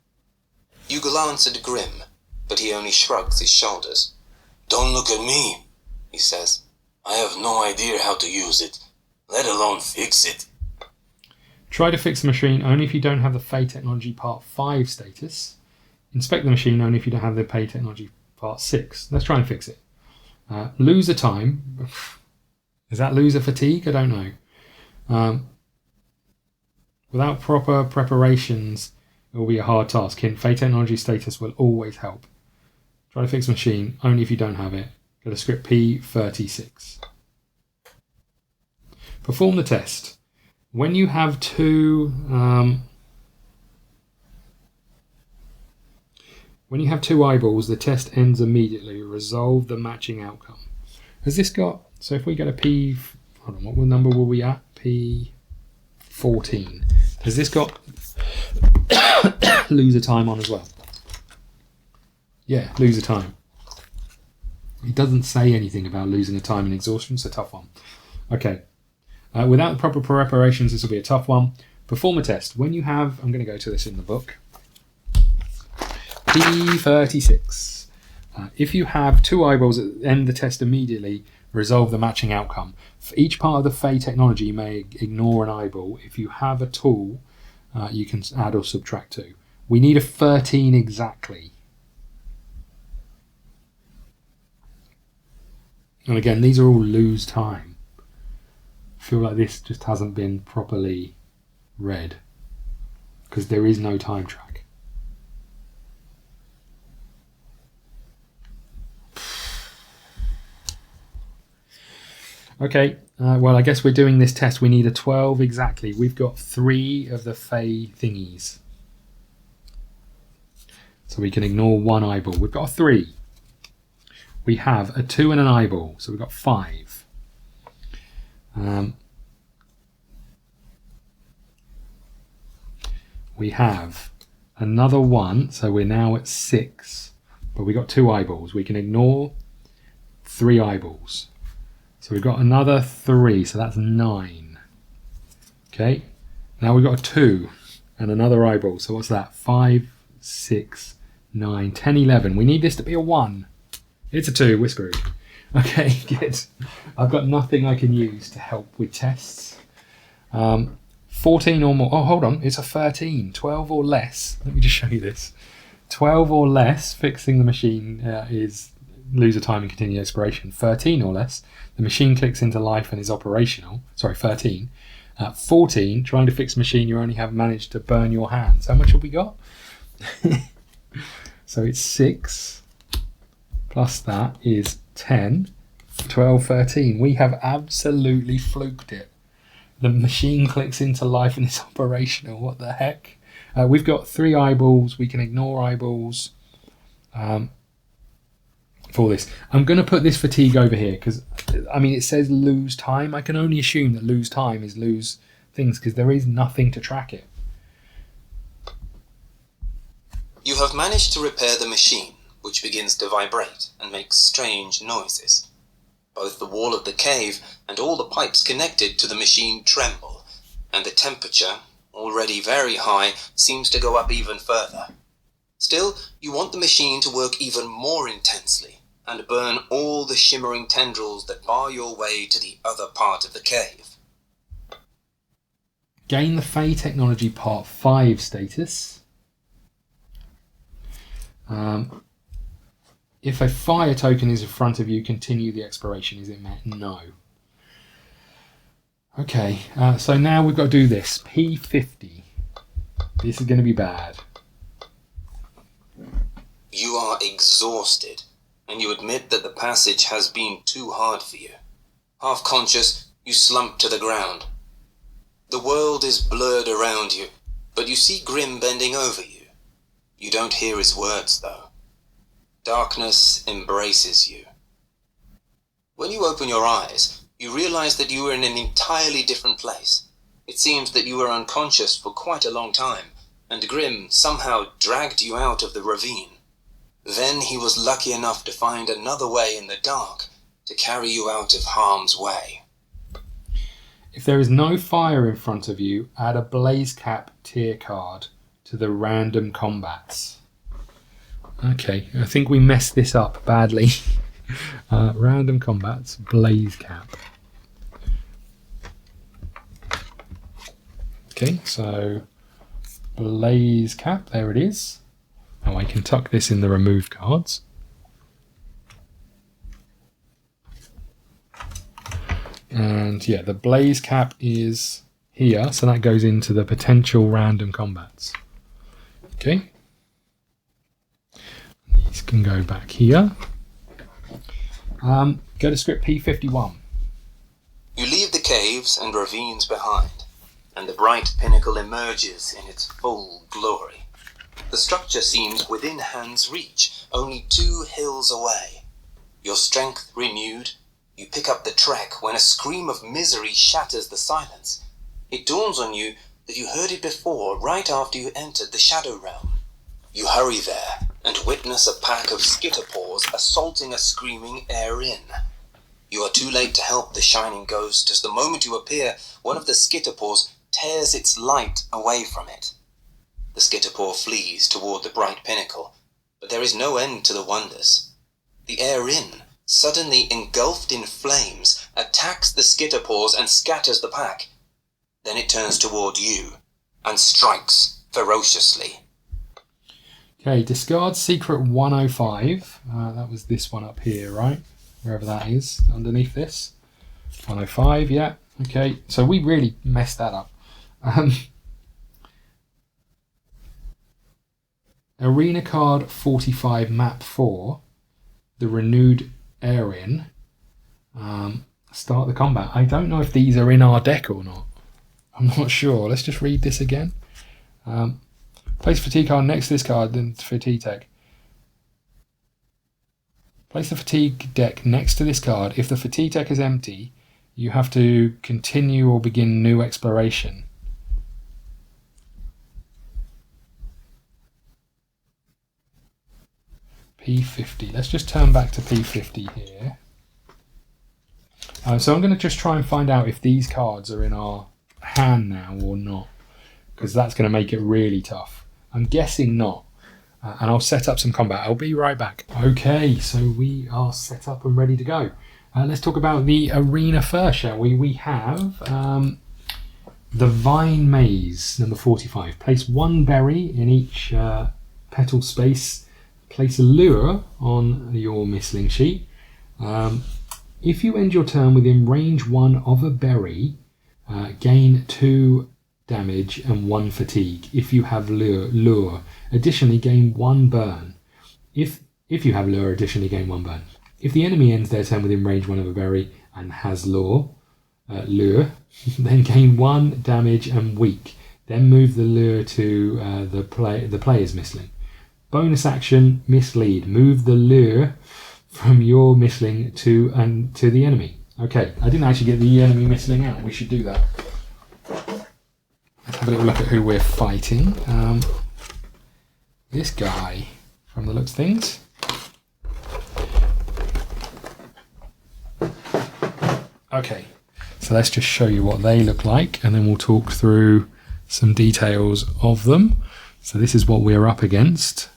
You glance at Grim, but he only shrugs his shoulders. Don't look at me, he says. I have no idea how to use it, let alone fix it. Try to fix the machine only if you don't have the Fey Technology Part 5 status. Inspect the machine only if you don't have the Fey Technology Part 6. Let's try and fix it. Loser time. Is that loser fatigue? I don't know. Without proper preparations, it will be a hard task. Hint, Fey Technology status will always help. Try to fix the machine only if you don't have it. Go to script P36. Perform the test. When you have two eyeballs, the test ends immediately. Resolve the matching outcome. Has this got... So if we go to P... Hold on, what number were we at? P14. Has this got loser time on as well? Yeah, loser time. It doesn't say anything about losing a time and exhaustion. It's a tough one. Okay. Without the proper preparations, this will be a tough one. Perform a test. When you have... I'm going to go to this in the book. P36. If you have 2 eyeballs that end the test immediately, resolve the matching outcome. For each part of the Fey technology, you may ignore an eyeball. If you have a tool, you can add or subtract 2. We need a 13 exactly. And again, these are all lose time. feel like this just hasn't been properly read because there is no time track. Okay, well, I guess we're doing this test. We need a 12 exactly. We've got 3 of the Fey thingies. So we can ignore 1 eyeball. We've got a 3. We have a 2 and an eyeball. So we've got 5. We have another 1. So we're now at 6. But we've got 2 eyeballs. We can ignore 3 eyeballs. So we've got another 3, so that's 9. Okay, now we've got a 2 and another eyeball. So what's that? 5, 6, 9, 10, 11. We need this to be a 1. It's a 2, we're screwed. Okay, good. I've got nothing I can use to help with tests. 14 or more. Oh, hold on, it's a 13. 12 or less. Let me just show you this. 12 or less, fixing the machine is lose a time and continue exploration. 13 or less, the machine clicks into life and is operational. Sorry, 13. 14, trying to fix machine, you only have managed to burn your hands. How much have we got? So it's 6 plus that is 10, 12, 13. We have absolutely fluked it. The machine clicks into life and is operational. What the heck? We've got 3 eyeballs. We can ignore eyeballs. For this, I'm going to put this fatigue over here because I mean it says lose time. I can only assume that lose time is lose things because there is nothing to track it. You have managed to repair the machine, which begins to vibrate and makes strange noises. Both the wall of the cave and all the pipes connected to the machine tremble, and the temperature, already very high, seems to go up even further. Still, you want the machine to work even more intensely and burn all the shimmering tendrils that bar your way to the other part of the cave. Gain the Fey Technology Part 5 status. If a fire token is in front of you, continue the exploration. Is it met? No. Okay, so now we've got to do this. P50. This is going to be bad. You are exhausted, and you admit that the passage has been too hard for you. Half conscious, you slump to the ground. The world is blurred around you, but you see Grim bending over you. You don't hear his words, though. Darkness embraces you. When you open your eyes, you realize that you are in an entirely different place. It seems that you were unconscious for quite a long time, and Grim somehow dragged you out of the ravine. Then he was lucky enough to find another way in the dark to carry you out of harm's way. If there is no fire in front of you, add a Blaze Cap tier card to the random combats. Okay, I think we messed this up badly. Random combats, Blaze Cap. Okay, so Blaze Cap, there it is. Now I can tuck this in the remove cards. And yeah, the Blaze Cap is here, so that goes into the potential random combats. Okay. These can go back here. Go to script P51. You leave the caves and ravines behind, and the bright pinnacle emerges in its full glory. The structure seems within hand's reach, only 2 hills away. Your strength renewed, you pick up the trek when a scream of misery shatters the silence. It dawns on you that you heard it before, right after you entered the Shadow Realm. You hurry there and witness a pack of skitterpaws assaulting a screaming Erin. You are too late to help the shining ghost, as the moment you appear, one of the skitterpaws tears its light away from it. The skitterpaw flees toward the bright pinnacle, but there is no end to the wonders. The Erin, suddenly engulfed in flames, attacks the skitterpaws and scatters the pack. Then it turns toward you and strikes ferociously. Okay, discard secret 105. That was this one up here, right? Wherever that is, underneath this. 105, yeah. Okay, so we really messed that up. Arena card 45, map 4, the renewed Aryan. Start the combat. I don't know if these are in our deck or not. I'm not sure. Let's just read this again. Place fatigue card next to this card, then fatigue deck. Place the fatigue deck next to this card. If the fatigue deck is empty, you have to continue or begin new exploration. P50. Let's just turn back to P50 here. So I'm going to just try and find out if these cards are in our hand now or not, because that's going to make it really tough. I'm guessing not. And I'll set up some combat. I'll be right back. Okay, so we are set up and ready to go. Let's talk about the arena first, shall we? We have the Vine Maze, number 45. Place 1 berry in each petal space. Place a lure on your missling sheet. If you end your turn within range 1 of a berry, gain 2 damage and 1 fatigue. If you have lure, additionally gain 1 burn. If you have lure, additionally gain 1 burn. If the enemy ends their turn within range 1 of a berry and has lure, then gain 1 damage and weak. Then move the lure to the player's missling. Bonus action, mislead. Move the lure from your missling to the enemy. Okay, I didn't actually get the enemy missling out. We should do that. Let's have a little look at who we're fighting. This guy, from the looks of things. Okay, so let's just show you what they look like, and then we'll talk through some details of them. So this is what we're up against.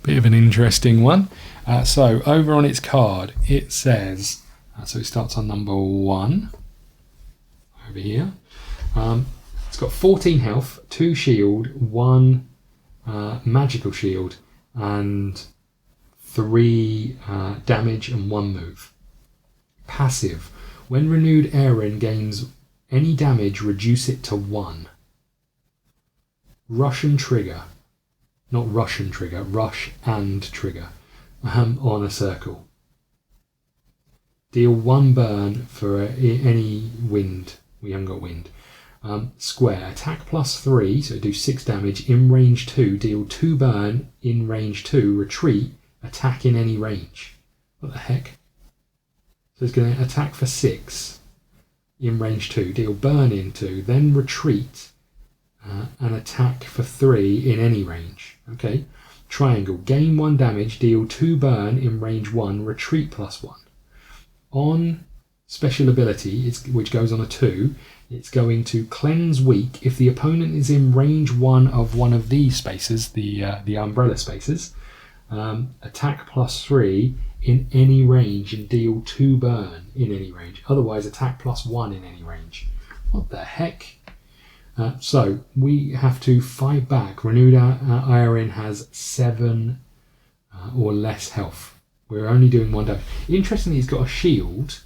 Bit of an interesting one. So over on its card, it says, so it starts on number 1 over here. It's got 14 health, 2 shield, 1 magical shield, and 3 damage and 1 move. Passive. When renewed Aryan gains any damage, reduce it to 1. Russian trigger. Not Russian trigger, rush and trigger on a circle. Deal 1 burn for any wind. We haven't got wind. Square. Attack +3, so do 6 damage in range 2. Deal 2 burn in range 2. Retreat. Attack in any range. What the heck? So it's going to attack for 6 in range 2. Deal burn in 2. Then retreat. And attack for 3 in any range. Okay. Triangle. Gain 1 damage. Deal 2 burn in range 1. Retreat +1. On special ability, which goes on a 2, it's going to cleanse weak if the opponent is in range 1 of one of these spaces, the umbrella spaces. Attack +3 in any range and deal 2 burn in any range. Otherwise, attack +1 in any range. What the heck? So we have to fight back. Renewed Aryan has 7 or less health. We're only doing 1 damage. Interestingly, he's got a shield.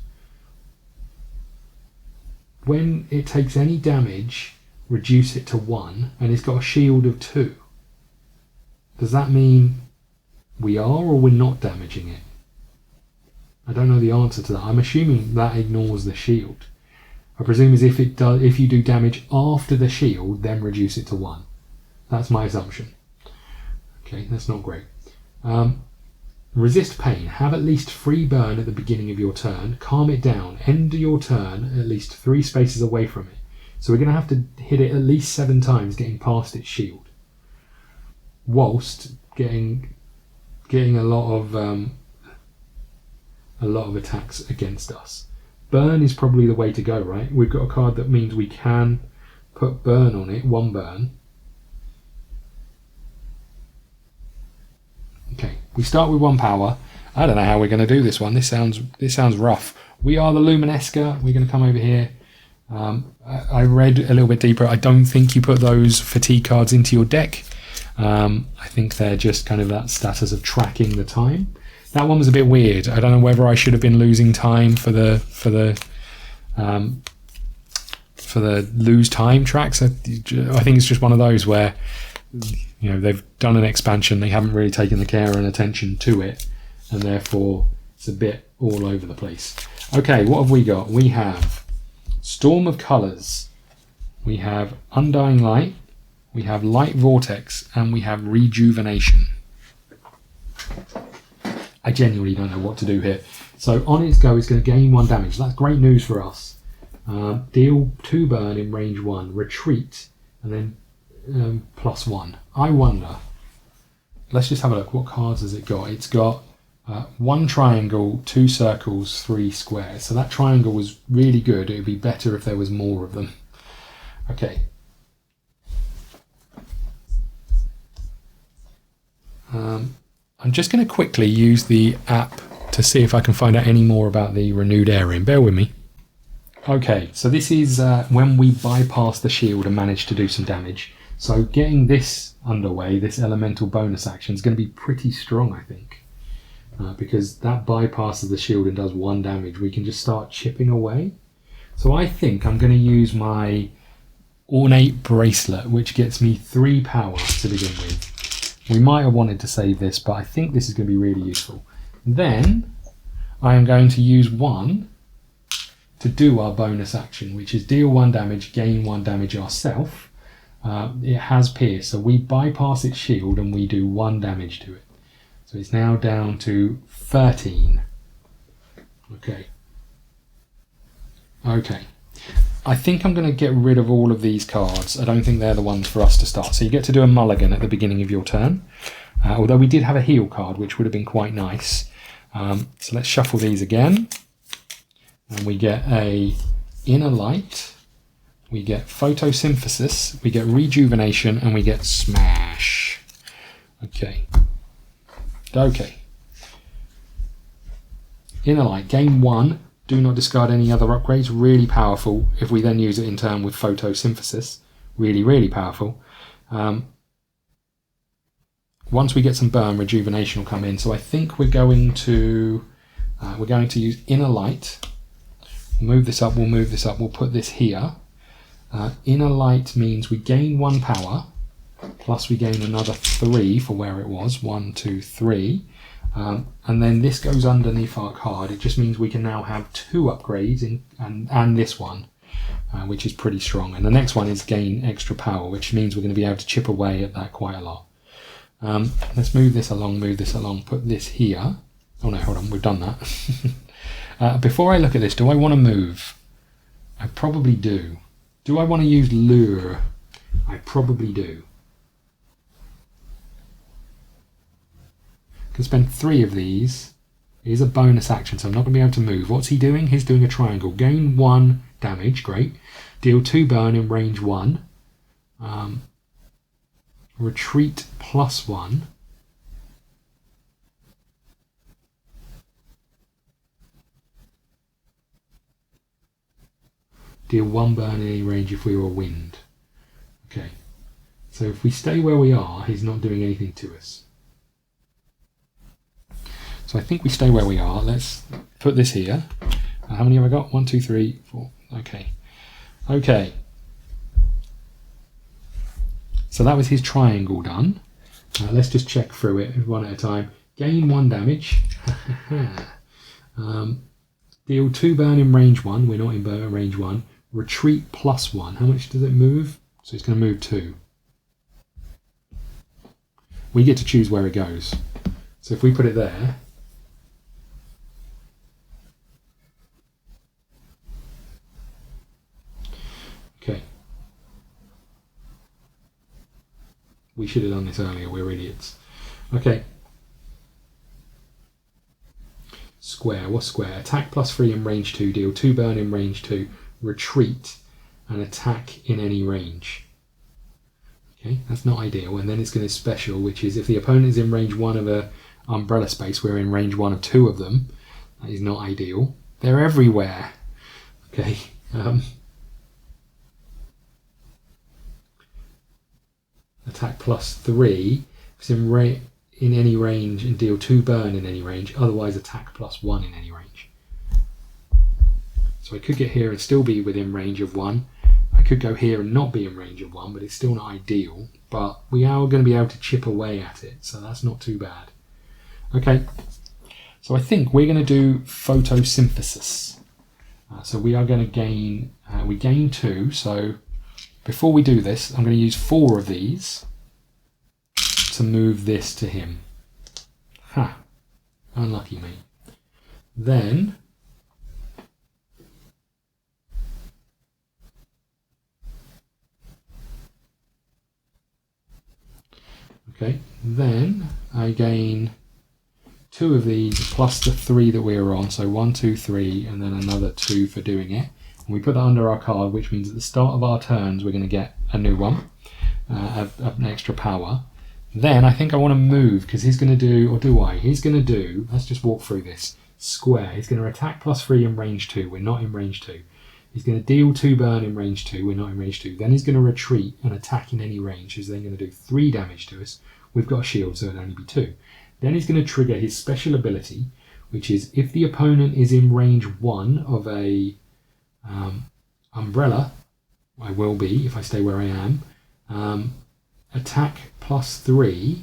When it takes any damage, reduce it to 1, and it's got a shield of 2. Does that mean we are or we're not damaging it? I don't know the answer to that. I'm assuming that ignores the shield. I presume as if you do damage after the shield, then reduce it to 1. That's my assumption. Okay, that's not great. Resist pain. Have at least 3 burn at the beginning of your turn. Calm it down. End your turn at least 3 spaces away from it. So we're going to have to hit it at least 7 times, getting past its shield, whilst getting a lot of attacks against us. Burn is probably the way to go, right? We've got a card that means we can put burn on it, 1 burn. Okay, we start with 1 power. I don't know how we're going to do this one. This sounds rough. We are the Luminesca. We're going to come over here. I read a little bit deeper. I don't think you put those fatigue cards into your deck. I think they're just kind of that status of tracking the time. That one was a bit weird. I don't know whether I should have been losing time for the lose time tracks. I think it's just one of those where, you know, they've done an expansion, they haven't really taken the care and attention to it, and therefore it's a bit all over the place. Okay, what have we got? We have Storm of Colours, we have Undying Light, we have Light Vortex, and we have Rejuvenation. I genuinely don't know what to do here. So on its go, it's going to gain 1 damage. That's great news for us. Deal 2 burn in range 1, retreat, and then +1. I wonder. Let's just have a look. What cards has it got? It's got 1 triangle, 2 circles, 3 squares. So that triangle was really good. It would be better if there was more of them. Okay. I'm just going to quickly use the app to see if I can find out any more about the renewed area. Bear with me. Okay, so this is when we bypass the shield and manage to do some damage. So getting this underway, this elemental bonus action, is going to be pretty strong, I think. Because that bypasses the shield and does 1 damage. We can just start chipping away. So I think I'm going to use my Ornate Bracelet, which gets me 3 power to begin with. We might have wanted to save this, but I think this is going to be really useful. Then I am going to use 1 to do our bonus action, which is deal 1 damage, gain 1 damage ourselves. It has pierce, so we bypass its shield and we do 1 damage to it. So it's now down to 13. Okay. I think I'm going to get rid of all of these cards. I don't think they're the ones for us to start. So you get to do a mulligan at the beginning of your turn. Although we did have a heal card, which would have been quite nice. So let's shuffle these again. And we get a Inner Light. We get Photosynthesis. We get Rejuvenation. And we get Smash. Okay. Inner Light. Gain 1. Do not discard any other upgrades. Really powerful. If we then use it in turn with Photosynthesis, really, really powerful. Once we get some burn, Rejuvenation will come in. So I think we're going to use Inner Light. We'll move this up. We'll put this here. Inner Light means we gain 1 power, plus we gain another 3 for where it was. 1, 2, 3. And then this goes underneath our card. It just means we can now have 2 upgrades and this one, which is pretty strong. And the next one is gain extra power, which means we're going to be able to chip away at that quite a lot. Let's move this along, put this here. Oh no, hold on, we've done that. Before I look at this, do I want to move? I probably do. Do I want to use Lure? I probably do. Can spend 3 of these. Here's a bonus action, so I'm not going to be able to move. What's he doing? He's doing a triangle. Gain 1 damage, great. Deal 2 burn in range 1. Retreat +1. Deal 1 burn in any range if we were wind. Okay, so if we stay where we are, he's not doing anything to us. So I think we stay where we are. Let's put this here. How many have I got? 1, 2, 3, 4. Okay. So that was his triangle done. Let's just check through it one at a time. Gain 1 damage. Deal 2 burn in range 1. We're not in burn range 1. Retreat +1. How much does it move? So it's going to move 2. We get to choose where it goes. So if we put it there, okay. We should have done this earlier, we're idiots. Okay. Square, what's square? Attack +3 in range 2, deal 2 burn in range 2, retreat, and attack in any range. Okay, that's not ideal. And then it's going to special, which is if the opponent is in range 1 of a umbrella space, we're in range 1 of 2 of them. That is not ideal. They're everywhere. Okay. Attack +3. If it's in any range and deal 2 burn in any range, otherwise attack +1 in any range. So I could get here and still be within range of 1. I could go here and not be in range of 1, but it's still not ideal. But we are going to be able to chip away at it, so that's not too bad. Okay, so I think we're going to do photosynthesis. So we are going to gain, we gain 2, so before we do this, I'm going to use 4 of these to move this to him. Ha! Unlucky me. Then I gain 2 of these plus the 3 that we were on, so 1, 2, 3, and then another 2 for doing it. And we put that under our card, which means at the start of our turns we're going to get a new one, an extra power. Then I think I want to move, because he's going to do, or do I? He's going to do, let's just walk through this, square. He's going to attack +3 in range 2, we're not in range 2. He's going to deal 2 burn in range 2, we're not in range 2. Then he's going to retreat and attack in any range. He's then going to do 3 damage to us. We've got a shield, so it'll only be 2. Then he's going to trigger his special ability, which is if the opponent is in range 1 of a umbrella, I will be if I stay where I am, attack +3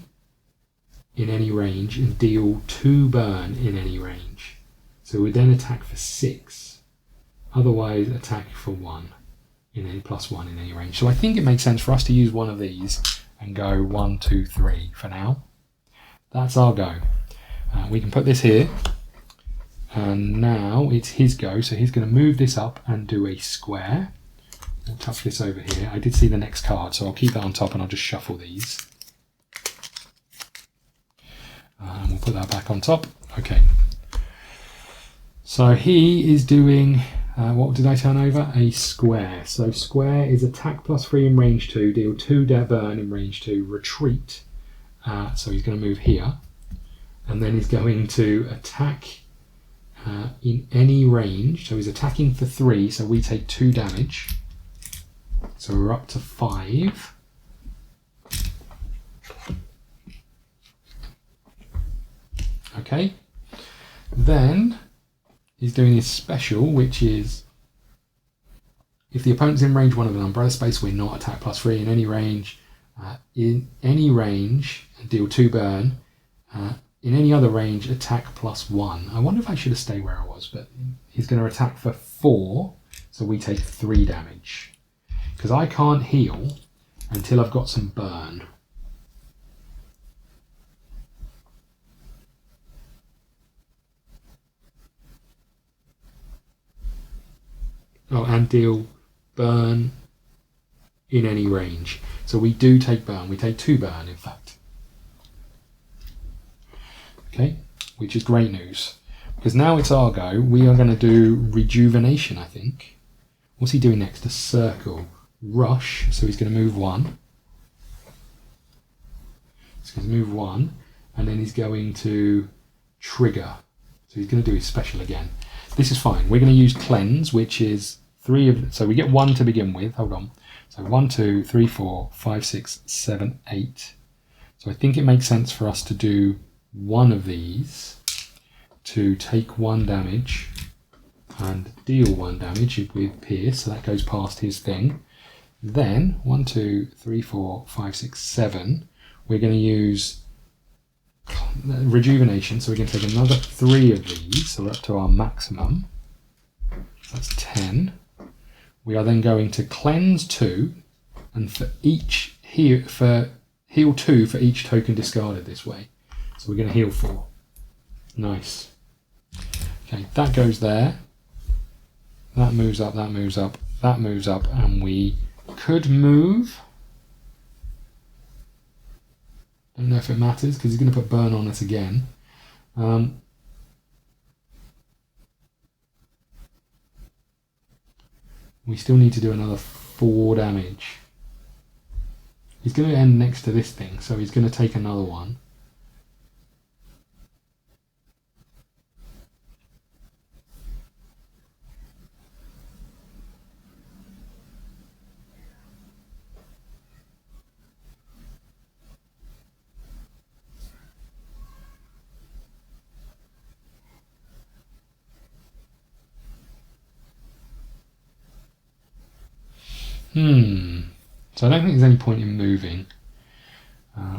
in any range and deal 2 burn in any range. So we then attack for 6. Otherwise, attack for 1 in any +1 in any range. So I think it makes sense for us to use one of these and go 1, 2, 3 for now. That's our go. We can put this here, and now it's his go. So he's going to move this up and do a square. We'll tuck this over here. I did see the next card, so I'll keep that on top and I'll just shuffle these. And we'll put that back on top. Okay. So he is doing, what did I turn over? A square. So square is attack +3 in range 2, deal 2 burn in range 2, retreat. So he's going to move here. And then he's going to attack in any range. So he's attacking for 3, so we take 2 damage. So we're up to 5. Okay. Then he's doing his special, which is if the opponent's in range 1 of an umbrella space, we're not attack +3 in any range. In any range, deal 2 burn. In any other range, attack +1. I wonder if I should have stayed where I was, but he's going to attack for 4, so we take 3 damage. Because I can't heal until I've got some burn. Oh, and deal burn in any range. So we do take burn. We take 2 burn, in fact. Okay, which is great news. Because now it's our go. We are going to do rejuvenation, I think. What's he doing next? A circle. Rush. So he's going to move 1. He's going to move 1. And then he's going to trigger. So he's going to do his special again. This is fine. We're going to use cleanse, which is 3 of... So we get 1 to begin with. Hold on. So 1, 2, 3, 4, 5, 6, 7, 8. So I think it makes sense for us to do 1 of these to take 1 damage and deal 1 damage with Pierce. So that goes past his thing. Then 1, 2, 3, 4, 5, 6, 7. We're going to use rejuvenation. So we're going to take another 3 of these. So we're up to our maximum. That's 10. We are then going to cleanse 2, and for each heal 2 for each token discarded this way. So we're going to heal 4. Nice. Okay, that goes there. That moves up, that moves up, that moves up, and we could move. Don't know if it matters because he's going to put burn on us again. We still need to do another 4 damage. He's going to end next to this thing, so he's going to take another one. So I don't think there's any point in moving.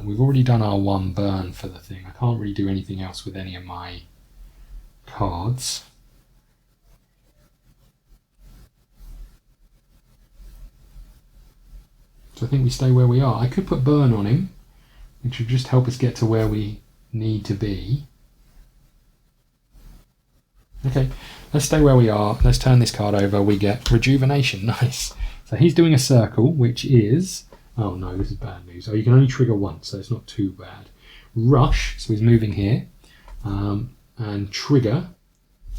We've already done our one burn for the thing. I can't really do anything else with any of my cards. So I think we stay where we are. I could put burn on him, which would just help us get to where we need to be. Okay, let's stay where we are. Let's turn this card over. We get rejuvenation. Nice. So he's doing a circle, which is... Oh no, this is bad news. Oh, you can only trigger once, so it's not too bad. Rush, so he's moving here. And trigger,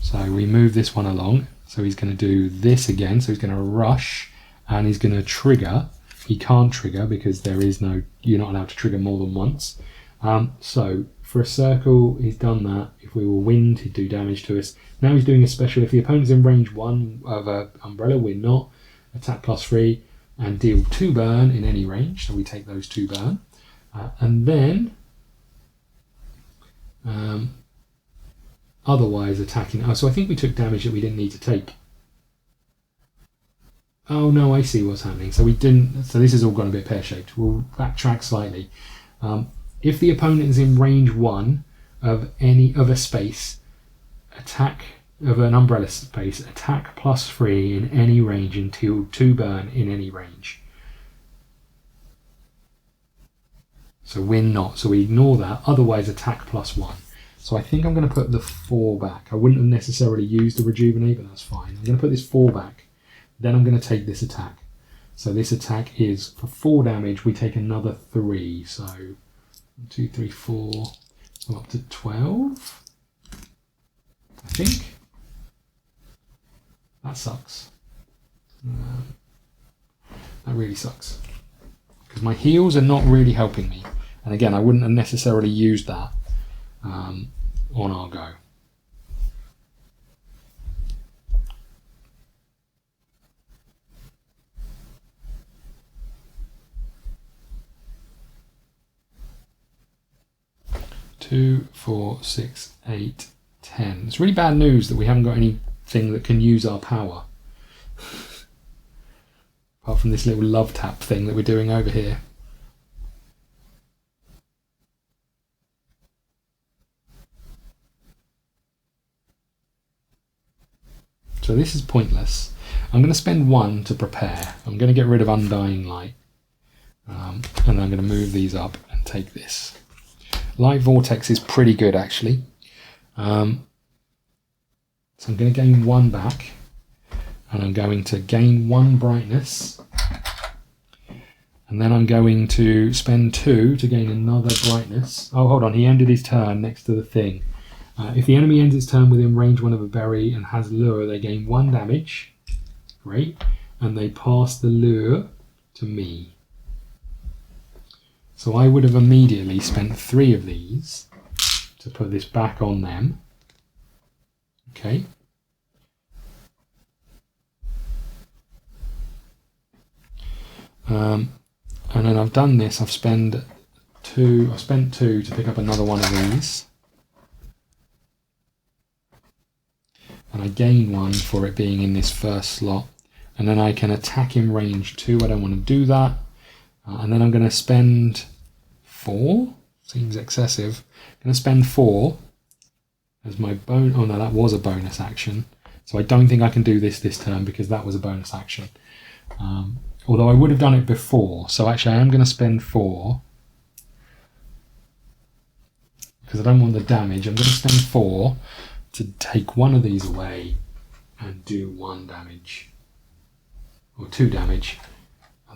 so we move this one along. So he's going to do this again. So he's going to rush, and he's going to trigger. He can't trigger because there is no... You're not allowed to trigger more than once. So for a circle, he's done that. If we were wind, he'd do damage to us. Now he's doing a special. If the opponent's in range 1 of an umbrella, we're not. Attack +3 and deal 2 burn in any range. So we take those 2 burn. And then otherwise attacking. Oh, so I think we took damage that we didn't need to take. Oh no, I see what's happening. So we didn't. So this has all gone a bit pear-shaped. We'll backtrack slightly. If the opponent is in range 1 of a space, attack of an umbrella space, attack +3 in any range until 2 burn in any range. So we're not. So we ignore that. Otherwise, attack +1. So I think I'm going to put the 4 back. I wouldn't have necessarily used the rejuvenate, but that's fine. I'm going to put this 4 back. Then I'm going to take this attack. So this attack is for 4 damage. We take another 3. So 1, 2, 3, 4. I'm up to 12. I think. That sucks. That really sucks. Because my heals are not really helping me. And again, I wouldn't have necessarily used that on our go. Two, 4, 6, 8, 10. It's really bad news that we haven't got anything that can use our power. Apart from this little love tap thing that we're doing over here. So this is pointless. I'm going to spend 1 to prepare. I'm going to get rid of Undying Light. And then I'm going to move these up and take this. Light Vortex is pretty good, actually. So I'm going to gain 1 back. And I'm going to gain 1 brightness. And then I'm going to spend 2 to gain another brightness. Oh, hold on. He ended his turn next to the thing. If the enemy ends its turn within range 1 of a berry and has lure, they gain 1 damage. Great. And they pass the lure to me. So I would have immediately spent 3 of these to put this back on them. Okay. And then I've done this. I've spent 2 to pick up another one of these. And I gain 1 for it being in this first slot. And then I can attack in range 2. I don't want to do that. And then I'm going to spend 4. Seems excessive. I'm going to spend 4 as my bonus. Oh no, that was a bonus action. So I don't think I can do this turn because that was a bonus action. Although I would have done it before. So actually I am going to spend 4. Because I don't want the damage. I'm going to spend 4 to take one of these away and do 1 damage. Or 2 damage.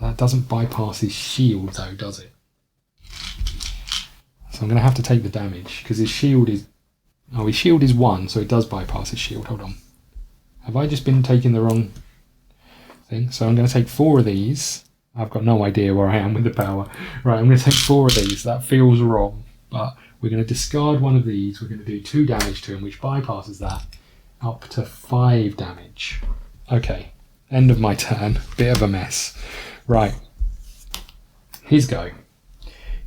That doesn't bypass his shield though, does it? So I'm going to have to take the damage because his shield is... Oh, his shield is 1, so it does bypass his shield. Hold on. Have I just been taking the wrong thing? So I'm going to take 4 of these. I've got no idea where I am with the power. Right, I'm going to take 4 of these. That feels wrong, but we're going to discard one of these. We're going to do 2 damage to him, which bypasses that, up to 5 damage. Okay, end of my turn. Bit of a mess. Right, his go.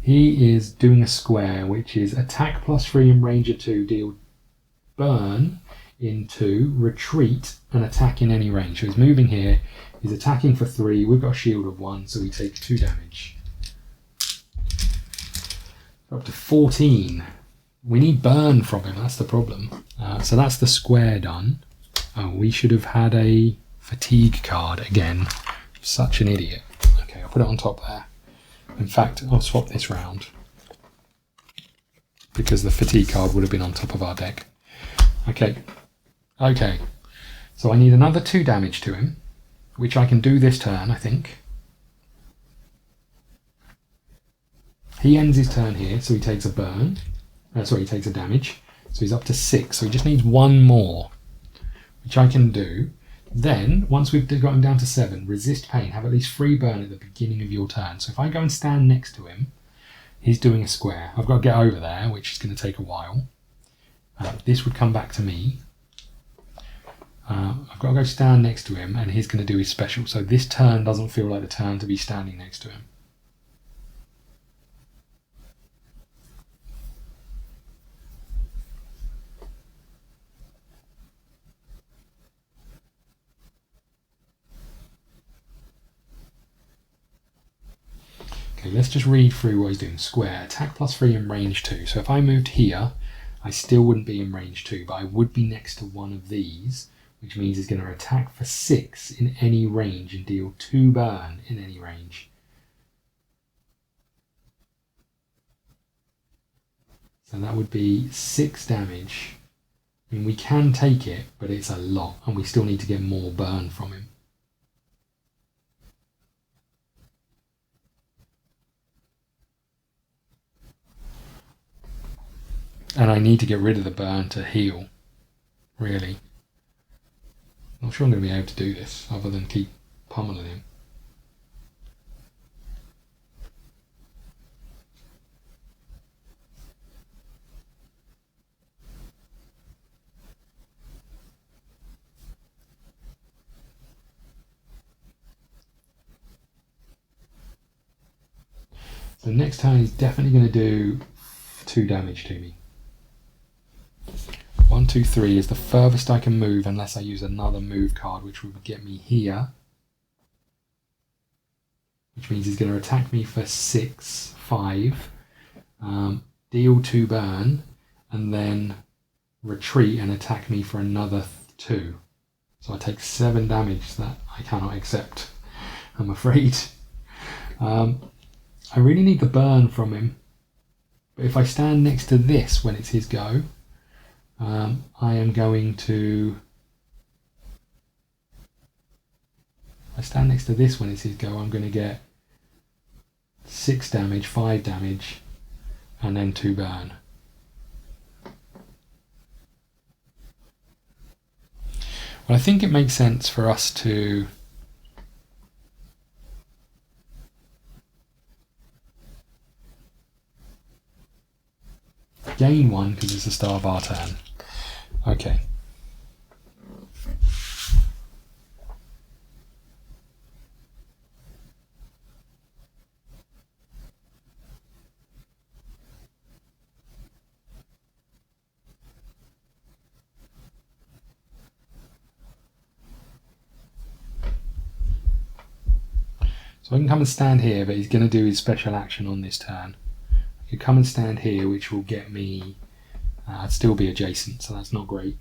He is doing a square, which is attack +3 in range of 2, deal burn in 2, retreat, and attack in any range. So he's moving here. He's attacking for 3. We've got a shield of 1, so we take 2 damage. Up to 14. We need burn from him, that's the problem. So that's the square done. Oh, we should have had a fatigue card again. Such an idiot. Okay, I'll put it on top there. In fact, I'll swap this round, because the fatigue card would have been on top of our deck. Okay. So I need another 2 damage to him, which I can do this turn, I think. He ends his turn here, so he takes a burn. He takes a damage. So he's up to 6. So he just needs 1 more, which I can do. Then, once we've got him down to 7, resist pain. Have at least 3 burn at the beginning of your turn. So if I go and stand next to him, he's doing a square. I've got to get over there, which is going to take a while. This would come back to me. I've got to go stand next to him, and he's going to do his special. So this turn doesn't feel like the turn to be standing next to him. Okay, let's just read through what he's doing. Square, attack +3 in range 2. So if I moved here, I still wouldn't be in range 2, but I would be next to one of these, which means he's going to attack for 6 in any range and deal 2 burn in any range. So that would be 6 damage. I mean, we can take it, but it's a lot, and we still need to get more burn from him. And I need to get rid of the burn to heal, really. Not sure I'm going to be able to do this, other than keep pummeling him. So next turn he's definitely going to do 2 damage to me. 1, 2, 3 is the furthest I can move unless I use another move card, which would get me here. Which means he's going to attack me for 6, 5, deal 2 burn, and then retreat and attack me for another 2. So I take 7 damage that I cannot accept, I'm afraid. I really need the burn from him. But if I stand next to this when it's his go, I am going to... If I stand next to this when it's his go, I'm going to get 6 damage, 5 damage, and then 2 burn. Well, I think it makes sense for us to gain 1 because it's the start of our turn. Okay. So I can come and stand here, but he's going to do his special action on this turn. I could come and stand here, which will get me... I'd still be adjacent, so that's not great.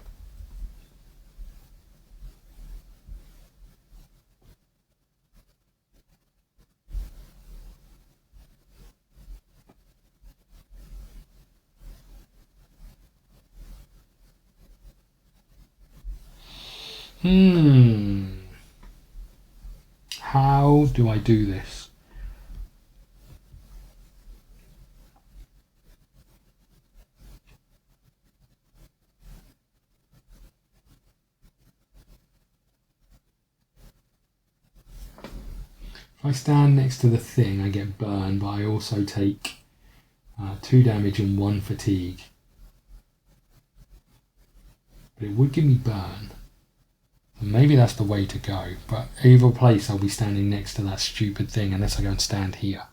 How do I do this? If I stand next to the thing, I get burned, but I also take 2 damage and 1 fatigue. But it would give me burn. And maybe that's the way to go, but either place I'll be standing next to that stupid thing unless I go and stand here.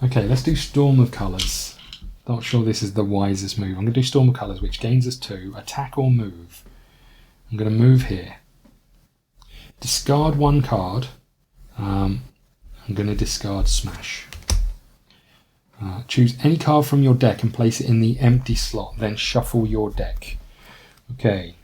Okay, let's do Storm of Colours. Not sure this is the wisest move. I'm going to do Storm of Colours, which gains us 2. Attack or move. I'm going to move here. Discard 1 card. I'm going to discard Smash. Choose any card from your deck and place it in the empty slot. Then shuffle your deck. Okay.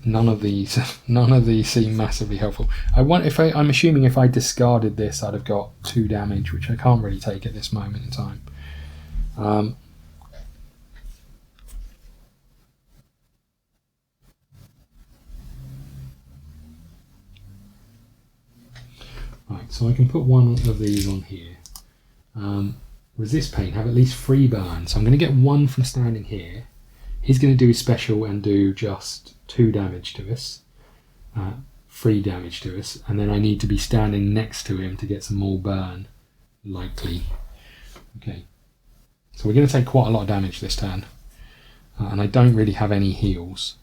None of these seem massively helpful. I'm assuming if I discarded this, I'd have got 2 damage, which I can't really take at this moment in time. Right, so I can put 1 of these on here. Resist pain, have at least 3 burn. So I'm going to get 1 from standing here. He's going to do his special and do just 2 damage to us, 3 damage to us, and then I need to be standing next to him to get some more burn, likely. Okay, so we're going to take quite a lot of damage this turn, and I don't really have any heals.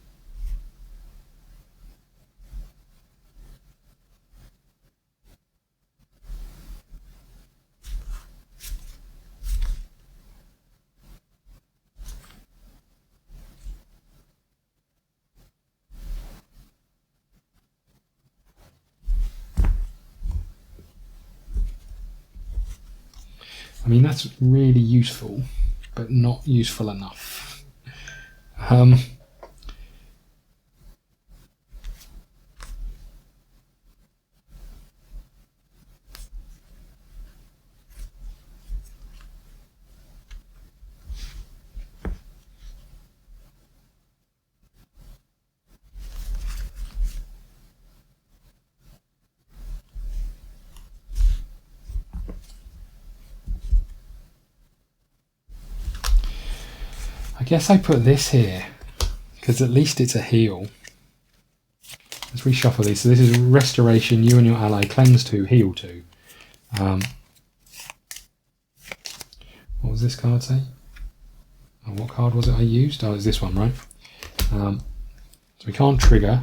I mean, that's really useful, but not useful enough. I guess I put this here, because at least it's a heal. Let's reshuffle these. So this is Restoration, you and your ally, Cleanse 2, Heal 2. What was this card say? Oh, what card was it I used? Oh, it's this one, right? So we can't trigger.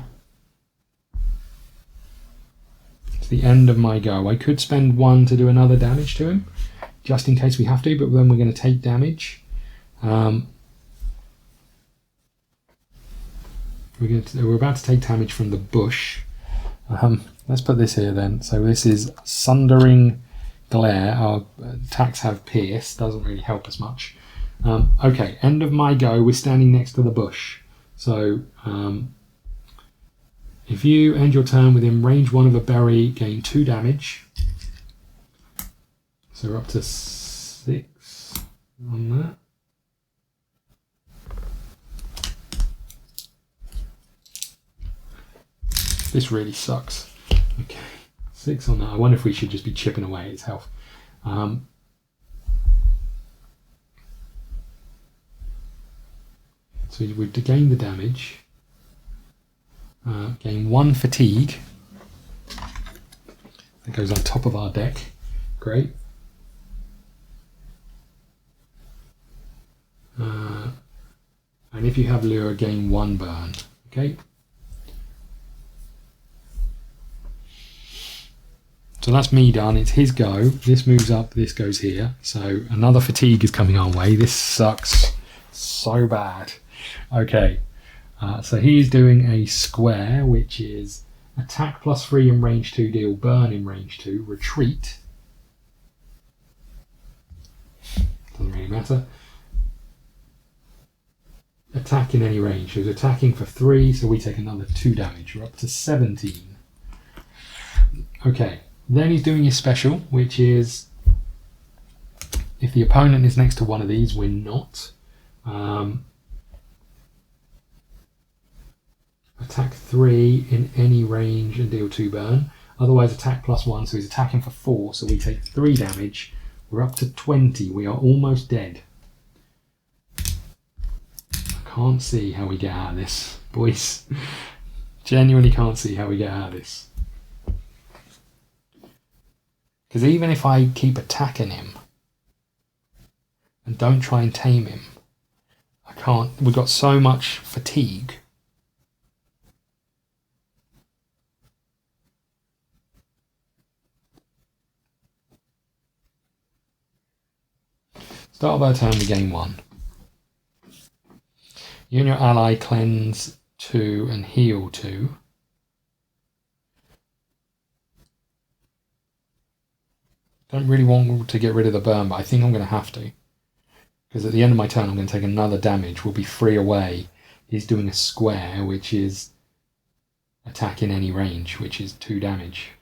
It's the end of my go. I could spend 1 to do another damage to him, just in case we have to, but then we're going to take damage. We're about to take damage from the bush. Let's put this here then. So this is Sundering Glare. Our attacks have Pierce. Doesn't really help us much. Okay, end of my go. We're standing next to the bush. So if you end your turn within range 1 of a berry, gain 2 damage. So we're up to 6 on that. This really sucks. Okay, 6 on that. I wonder if we should just be chipping away at his health. So we've gained the damage. Gain 1 fatigue. That goes on top of our deck. Great. And if you have lure, gain 1 burn. Okay. So that's me done. It's his go. This moves up, this goes here. So another fatigue is coming our way. This sucks so bad. Okay, so he's doing a square, which is attack +3 in range 2, deal burn in range 2, retreat. Doesn't really matter. Attack in any range. So he's attacking for 3, so we take another 2 damage. We're up to 17. Okay. Then he's doing his special, which is if the opponent is next to one of these, we're not. Attack 3 in any range and deal 2 burn. Otherwise attack +1, so he's attacking for 4, so we take 3 damage. We're up to 20. We are almost dead. I can't see how we get out of this, boys. Genuinely can't see how we get out of this. Because even if I keep attacking him and don't try and tame him, I can't. We've got so much fatigue. Start of our turn, we gain 1. You and your ally cleanse 2 and heal 2. Don't really want to get rid of the burn, but I think I'm going to have to. Because at the end of my turn, I'm going to take another damage. We'll be 3 away. He's doing a square, which is attack in any range, which is 2 damage.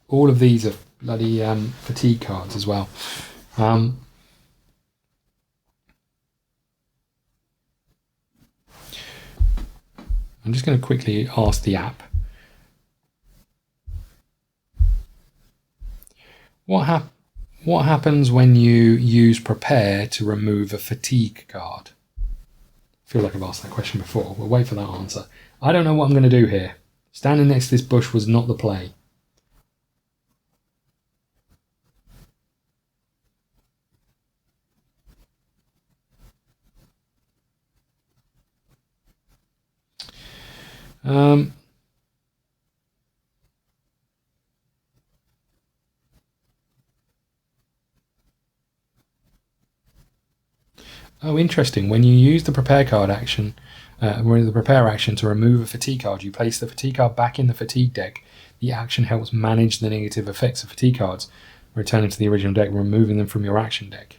All of these are bloody fatigue cards as well. I'm just going to quickly ask the app. What happens when you use prepare to remove a fatigue card? I feel like I've asked that question before. We'll wait for that answer. I don't know what I'm going to do here. Standing next to this bush was not the play. Oh, interesting. When you use the prepare card action, the prepare action to remove a fatigue card, you place the fatigue card back in the fatigue deck. The action helps manage the negative effects of fatigue cards, returning to the original deck, removing them from your action deck.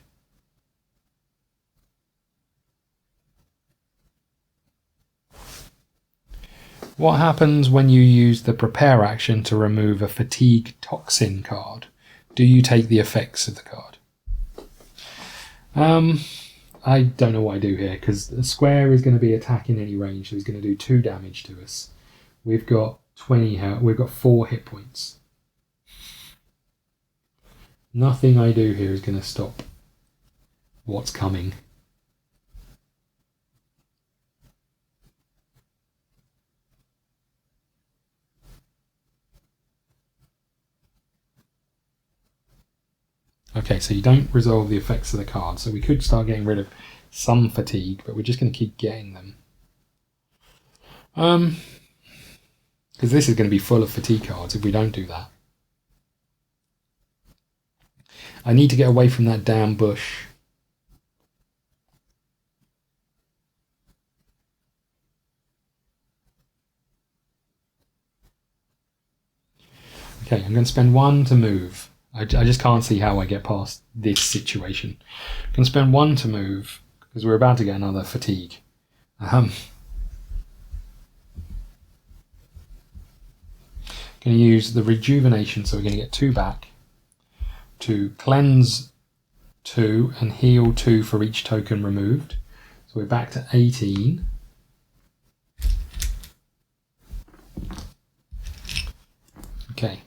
What happens when you use the prepare action to remove a fatigue toxin card? Do you take the effects of the card? I don't know what I do here, because the square is going to be attacking any range, so he's going to do 2 damage to us. We've got 20 health. We've got 4 hit points. Nothing I do here is going to stop what's coming. Okay, so you don't resolve the effects of the card, so we could start getting rid of some fatigue, but we're just going to keep getting them. Because this is going to be full of fatigue cards if we don't do that. I need to get away from that damn bush. Okay, I'm going to spend 1 to move. I just can't see how I get past this situation. I'm going to spend 1 to move, because we're about to get another fatigue. Going to use the rejuvenation, so we're going to get 2 back, to cleanse 2 and heal 2 for each token removed. So we're back to 18. Okay.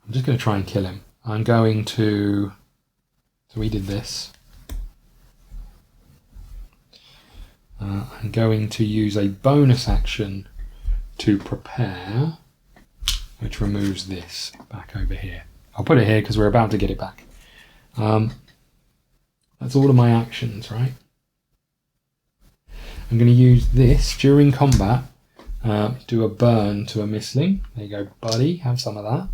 I'm just going to try and kill him. I'm going to... So we did this. I'm going to use a bonus action to prepare, which removes this back over here. I'll put it here because we're about to get it back. That's all of my actions, right? I'm going to use this during combat, do a burn to a misling. There you go, buddy, have some of that.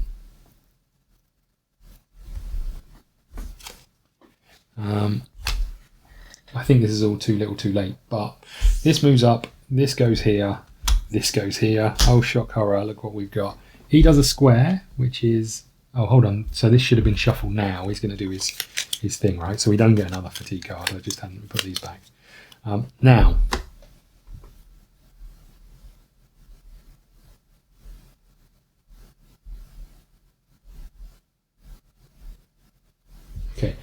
I think this is all too little too late, but this moves up, this goes here, this goes here. Oh, shock horror, look what we've got. He does a square, which is... Oh, hold on. So this should have been shuffled now. He's going to do his thing, right? So we don't get another fatigue card. I just hadn't put these back. Now... Okay,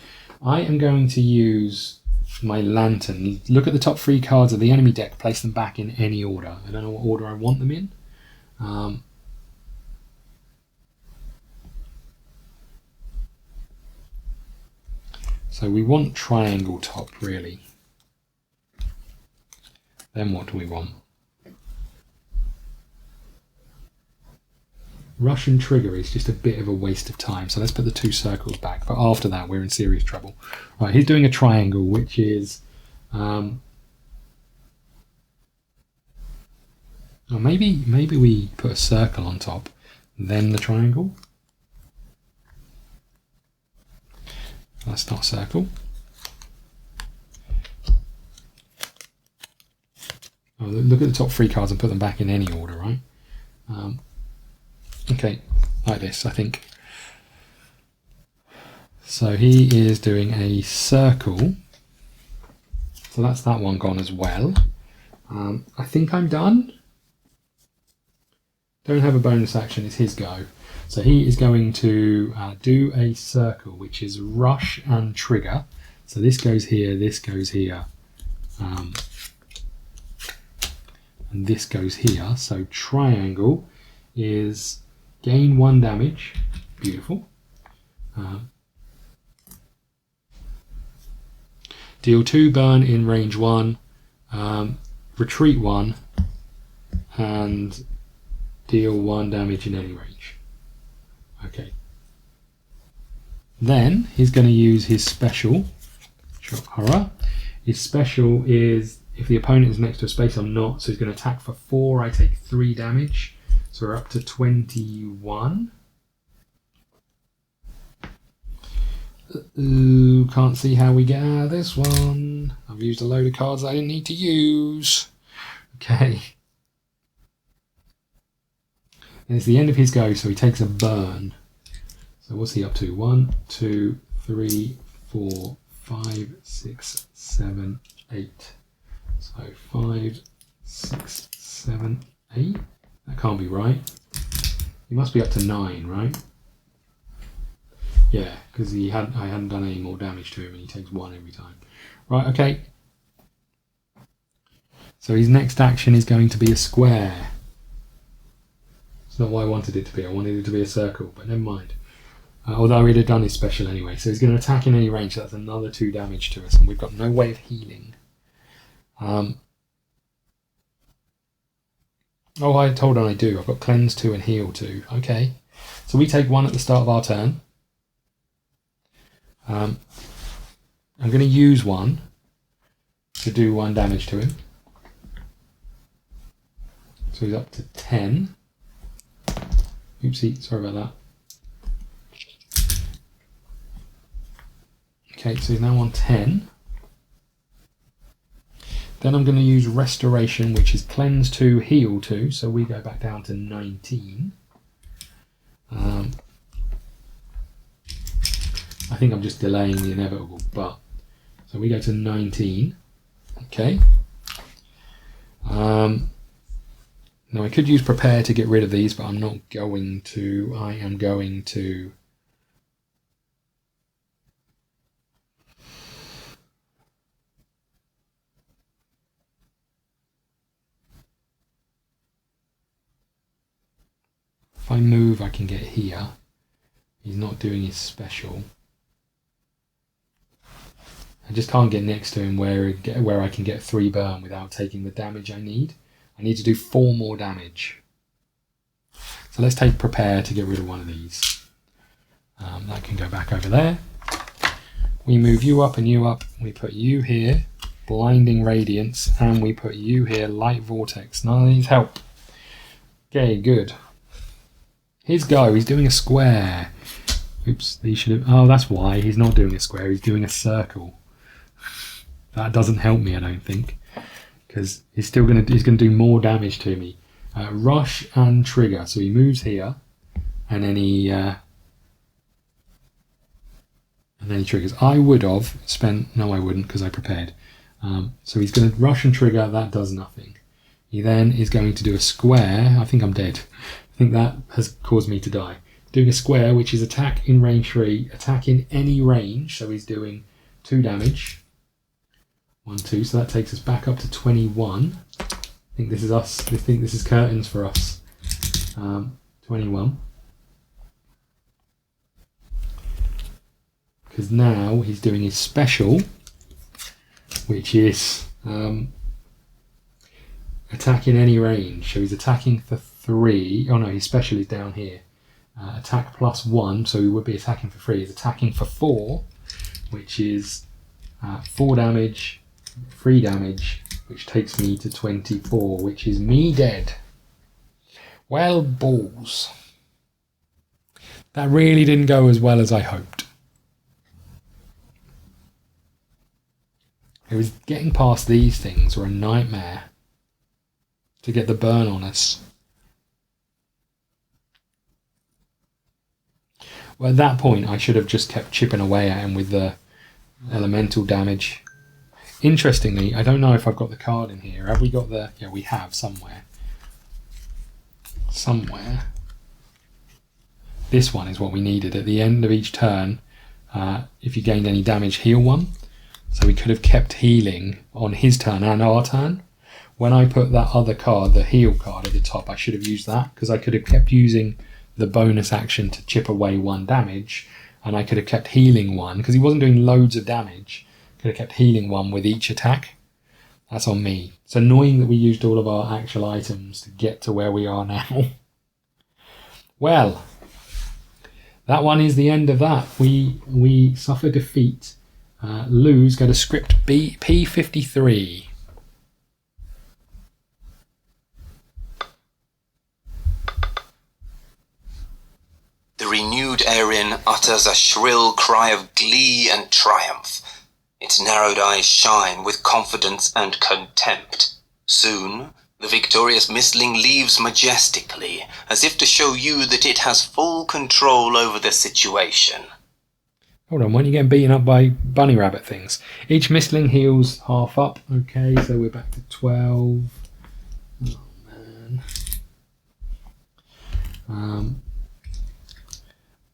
I am going to use my lantern. Look at the top 3 cards of the enemy deck, place them back in any order. I don't know what order I want them in. So we want triangle top, really. Then what do we want? Russian trigger is just a bit of a waste of time, so let's put the 2 circles back, but after that we're in serious trouble. Right, he's doing a triangle, which is oh, maybe we put a circle on top, then the triangle. That's not a circle. Oh, look at the top 3 cards and put them back in any order, right? Okay, like this, I think. So he is doing a circle. So that's that one gone as well. I think I'm done. Don't have a bonus action, it's his go. So he is going to do a circle, which is rush and trigger. So this goes here, this goes here, and this goes here. So triangle is gain 1 damage. Beautiful. Deal 2 burn in range 1, retreat 1, and deal 1 damage in any range. Okay. Then he's going to use his special. Shock horror. His special is if the opponent is next to a space, I'm not. So he's going to attack for 4. I take 3 damage. So we're up to 21. Ooh, can't see how we get out of this one. I've used a load of cards I didn't need to use. Okay. And it's the end of his go, so he takes a burn. So what's he up to? 1, 2, 3, 4, 5, 6, 7, 8. So 5, 6, 7, 8. That can't be right. He must be up to 9, right? Yeah, because I hadn't done any more damage to him, and he takes 1 every time. Right, okay. So his next action is going to be a square. It's not what I wanted it to be. I wanted it to be a circle, but never mind. Although he'd have done his special anyway. So he's going to attack in any range. So that's another 2 damage to us, and we've got no way of healing. Oh, hold on, I do. I've got cleanse 2 and heal 2. Okay. So we take 1 at the start of our turn. I'm going to use 1 to do 1 damage to him. So he's up to 10. Oopsie, sorry about that. Okay, so he's now on 10. Then I'm going to use Restoration, which is Cleanse 2, Heal 2, so we go back down to 19. I think I'm just delaying the inevitable, but... So we go to 19. Okay. Now I could use Prepare to get rid of these, but I'm not going to. I am going to... If I move, I can get here. He's not doing his special. I just can't get next to him where I can get 3 burn without taking the damage I need. I need to do 4 more damage. So let's take Prepare to get rid of one of these. That can go back over there. We move you up and you up. We put you here, Blinding Radiance, and we put you here, Light Vortex. None of these help. Okay, good. His go, he's doing a square. Oops, he should have... Oh, that's why. He's not doing a square, he's doing a circle. That doesn't help me, I don't think. Because he's going to do more damage to me. Rush and trigger. So he moves here, and then he triggers. I would have spent... No, I wouldn't, because I prepared. So he's going to rush and trigger. That does nothing. He then is going to do a square. I think I'm dead. I think that has caused me to die. Doing a square, which is attack in range 3, attack in any range. So he's doing 2 damage. 1, 2. So that takes us back up to 21. I think this is us. I think this is curtains for us. 21. Because now he's doing his special, which is attacking any range. So he's attacking for 3. Oh no, his special is down here. Attack plus 1, so he would be attacking for 3. He's attacking for 4, which is 4 damage, 3 damage, which takes me to 24, which is me dead. Well, balls. That really didn't go as well as I hoped. It was getting past these things were a nightmare to get the burn on us. Well, at that point, I should have just kept chipping away at him with the elemental damage. Interestingly, I don't know if I've got the card in here. Have we got the... Yeah, we have somewhere. Somewhere. This one is what we needed. At the end of each turn, if you gained any damage, heal 1. So we could have kept healing on his turn and our turn. When I put that other card, the heal card at the top, I should have used that, because I could have kept using the bonus action to chip away 1 damage, and I could have kept healing 1, because he wasn't doing loads of damage. Could have kept healing 1 with each attack. That's on me. It's annoying that we used all of our actual items to get to where we are now. Well, that one is the end of that. We suffer defeat. Lose, go to script P53. The renewed Erin utters a shrill cry of glee and triumph. Its narrowed eyes shine with confidence and contempt. Soon, the victorious Mistling leaves majestically, as if to show you that it has full control over the situation. Hold on, when you're getting beaten up by bunny rabbit things. Each Mistling heals half up. Okay, so we're back to 12. Oh, man.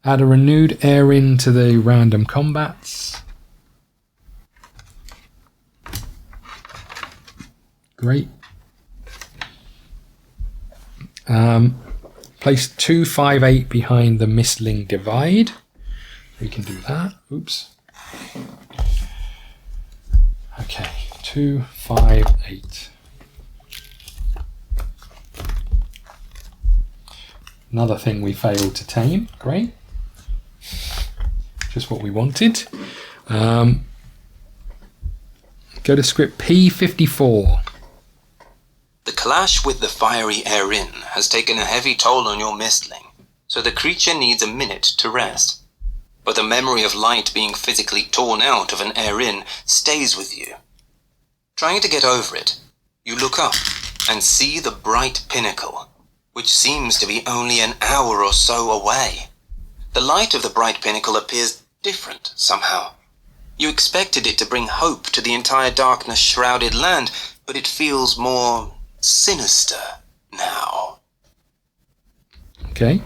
Add a renewed Erin to the random combats. Great. Place 2, 5, 8 behind the Mistling divide. We can do that. Oops. Okay, 2, 5, 8. Another thing we failed to tame. Great. Just what we wanted. Go to script P54. The clash with the fiery Erin has taken a heavy toll on your Mistling, so the creature needs a minute to rest. But the memory of light being physically torn out of an Erin stays with you. Trying to get over it, you look up and see the bright pinnacle, which seems to be only an hour or so away. The light of the bright pinnacle appears different somehow. You expected it to bring hope to the entire darkness-shrouded land, but it feels more sinister now. Okay.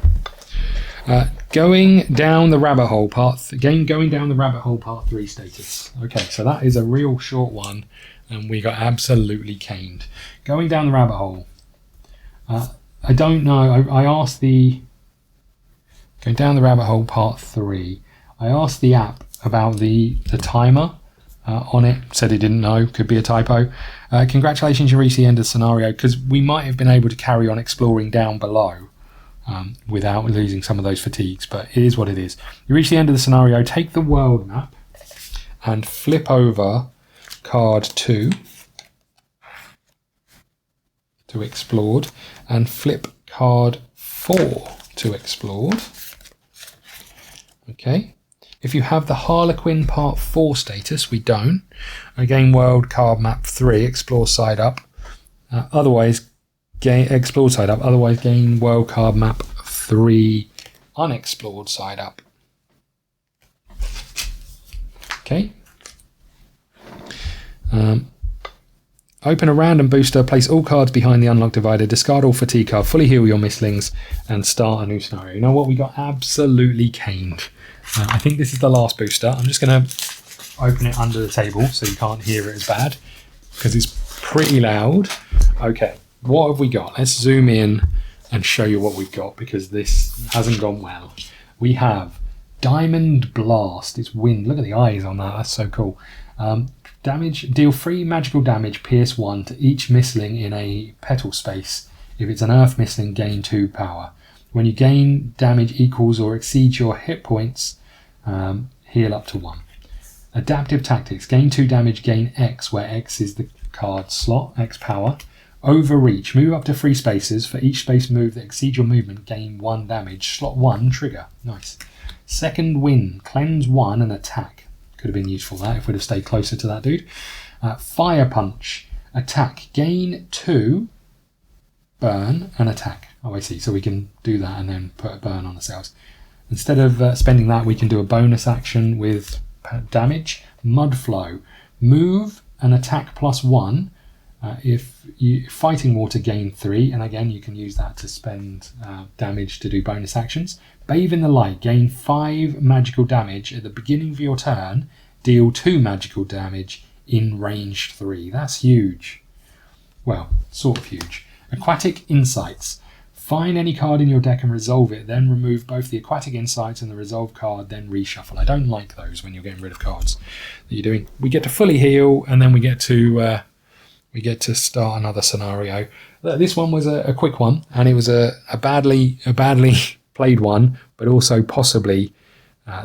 Going down the rabbit hole part. Again, going down the rabbit hole part 3 status. Okay, so that is a real short one, and we got absolutely caned. Going down the rabbit hole. I don't know. I asked the going down the rabbit hole part 3. I asked the app about the timer on it. Said it didn't know. Could be a typo. Congratulations, you reached the end of the scenario, because we might have been able to carry on exploring down below without losing some of those fatigues, but it is what it is. You reach the end of the scenario. Take the world map and flip over card 2 to explored, and flip card 4 to explored. Okay. If you have the Harlequin Part 4 status, we don't. Again, World Card Map 3, explore side up. Otherwise, explored side up. Otherwise, gain World Card Map 3, unexplored side up. Okay. Open a random booster, place all cards behind the unlocked divider, discard all fatigue card, fully heal your Mistlings, and start a new scenario. You know what? We got absolutely caned. I think this is the last booster. I'm just going to open it under the table so you can't hear it as bad because it's pretty loud. Okay, what have we got? Let's zoom in and show you what we've got because this hasn't gone well. We have Diamond Blast. It's wind. Look at the eyes on that. That's so cool. Damage. Deal 3 magical damage, pierce 1 to each missling in a petal space. If it's an earth missling, gain 2 power. When you gain damage equals or exceeds your hit points, heal up to 1. Adaptive Tactics. Gain 2 damage, gain X, where X is the card slot, X power. Overreach. Move up to 3 spaces. For each space move that exceeds your movement, gain 1 damage. Slot 1, trigger. Nice. Second Wind. Cleanse 1 and attack. Could have been useful that if we'd have stayed closer to that dude. Fire Punch. Attack. Gain 2. Burn and attack. Oh, I see. So we can do that and then put a burn on ourselves. Instead of spending that, we can do a bonus action with damage. Mudflow. Move and attack +1. If you fighting water, gain 3, and again you can use that to spend damage to do bonus actions. Bathe in the Light. Gain 5 magical damage at the beginning of your turn. Deal 2 magical damage in range 3. That's huge. Well, sort of huge. Aquatic Insights. Find any card in your deck and resolve it, then remove both the Aquatic Insights and the resolve card, then reshuffle. I don't like those when you're getting rid of cards that you're doing. We get to fully heal, and then we get to start another scenario. This one was a quick one, and it was a badly played one, but also possibly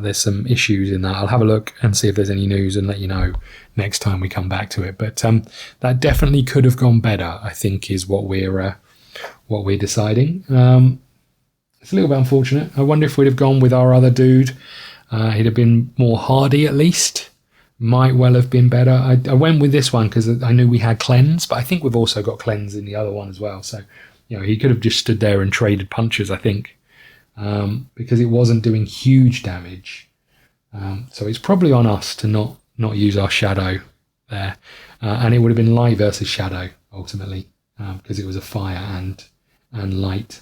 there's some issues in that. I'll have a look and see if there's any news and let you know next time we come back to it. But that definitely could have gone better, I think, is what we're deciding. It's a little bit unfortunate. I wonder if we'd have gone with our other dude. He'd have been more hardy at least. Might well have been better. I went with this one because I knew we had Cleanse, but I think we've also got Cleanse in the other one as well. So, he could have just stood there and traded punches, I think, because it wasn't doing huge damage. So it's probably on us to not use our Shadow there. And it would have been Light versus Shadow, ultimately, because it was a fire and light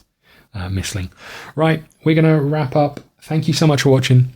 missling. Right, we're going to wrap up. Thank you so much for watching.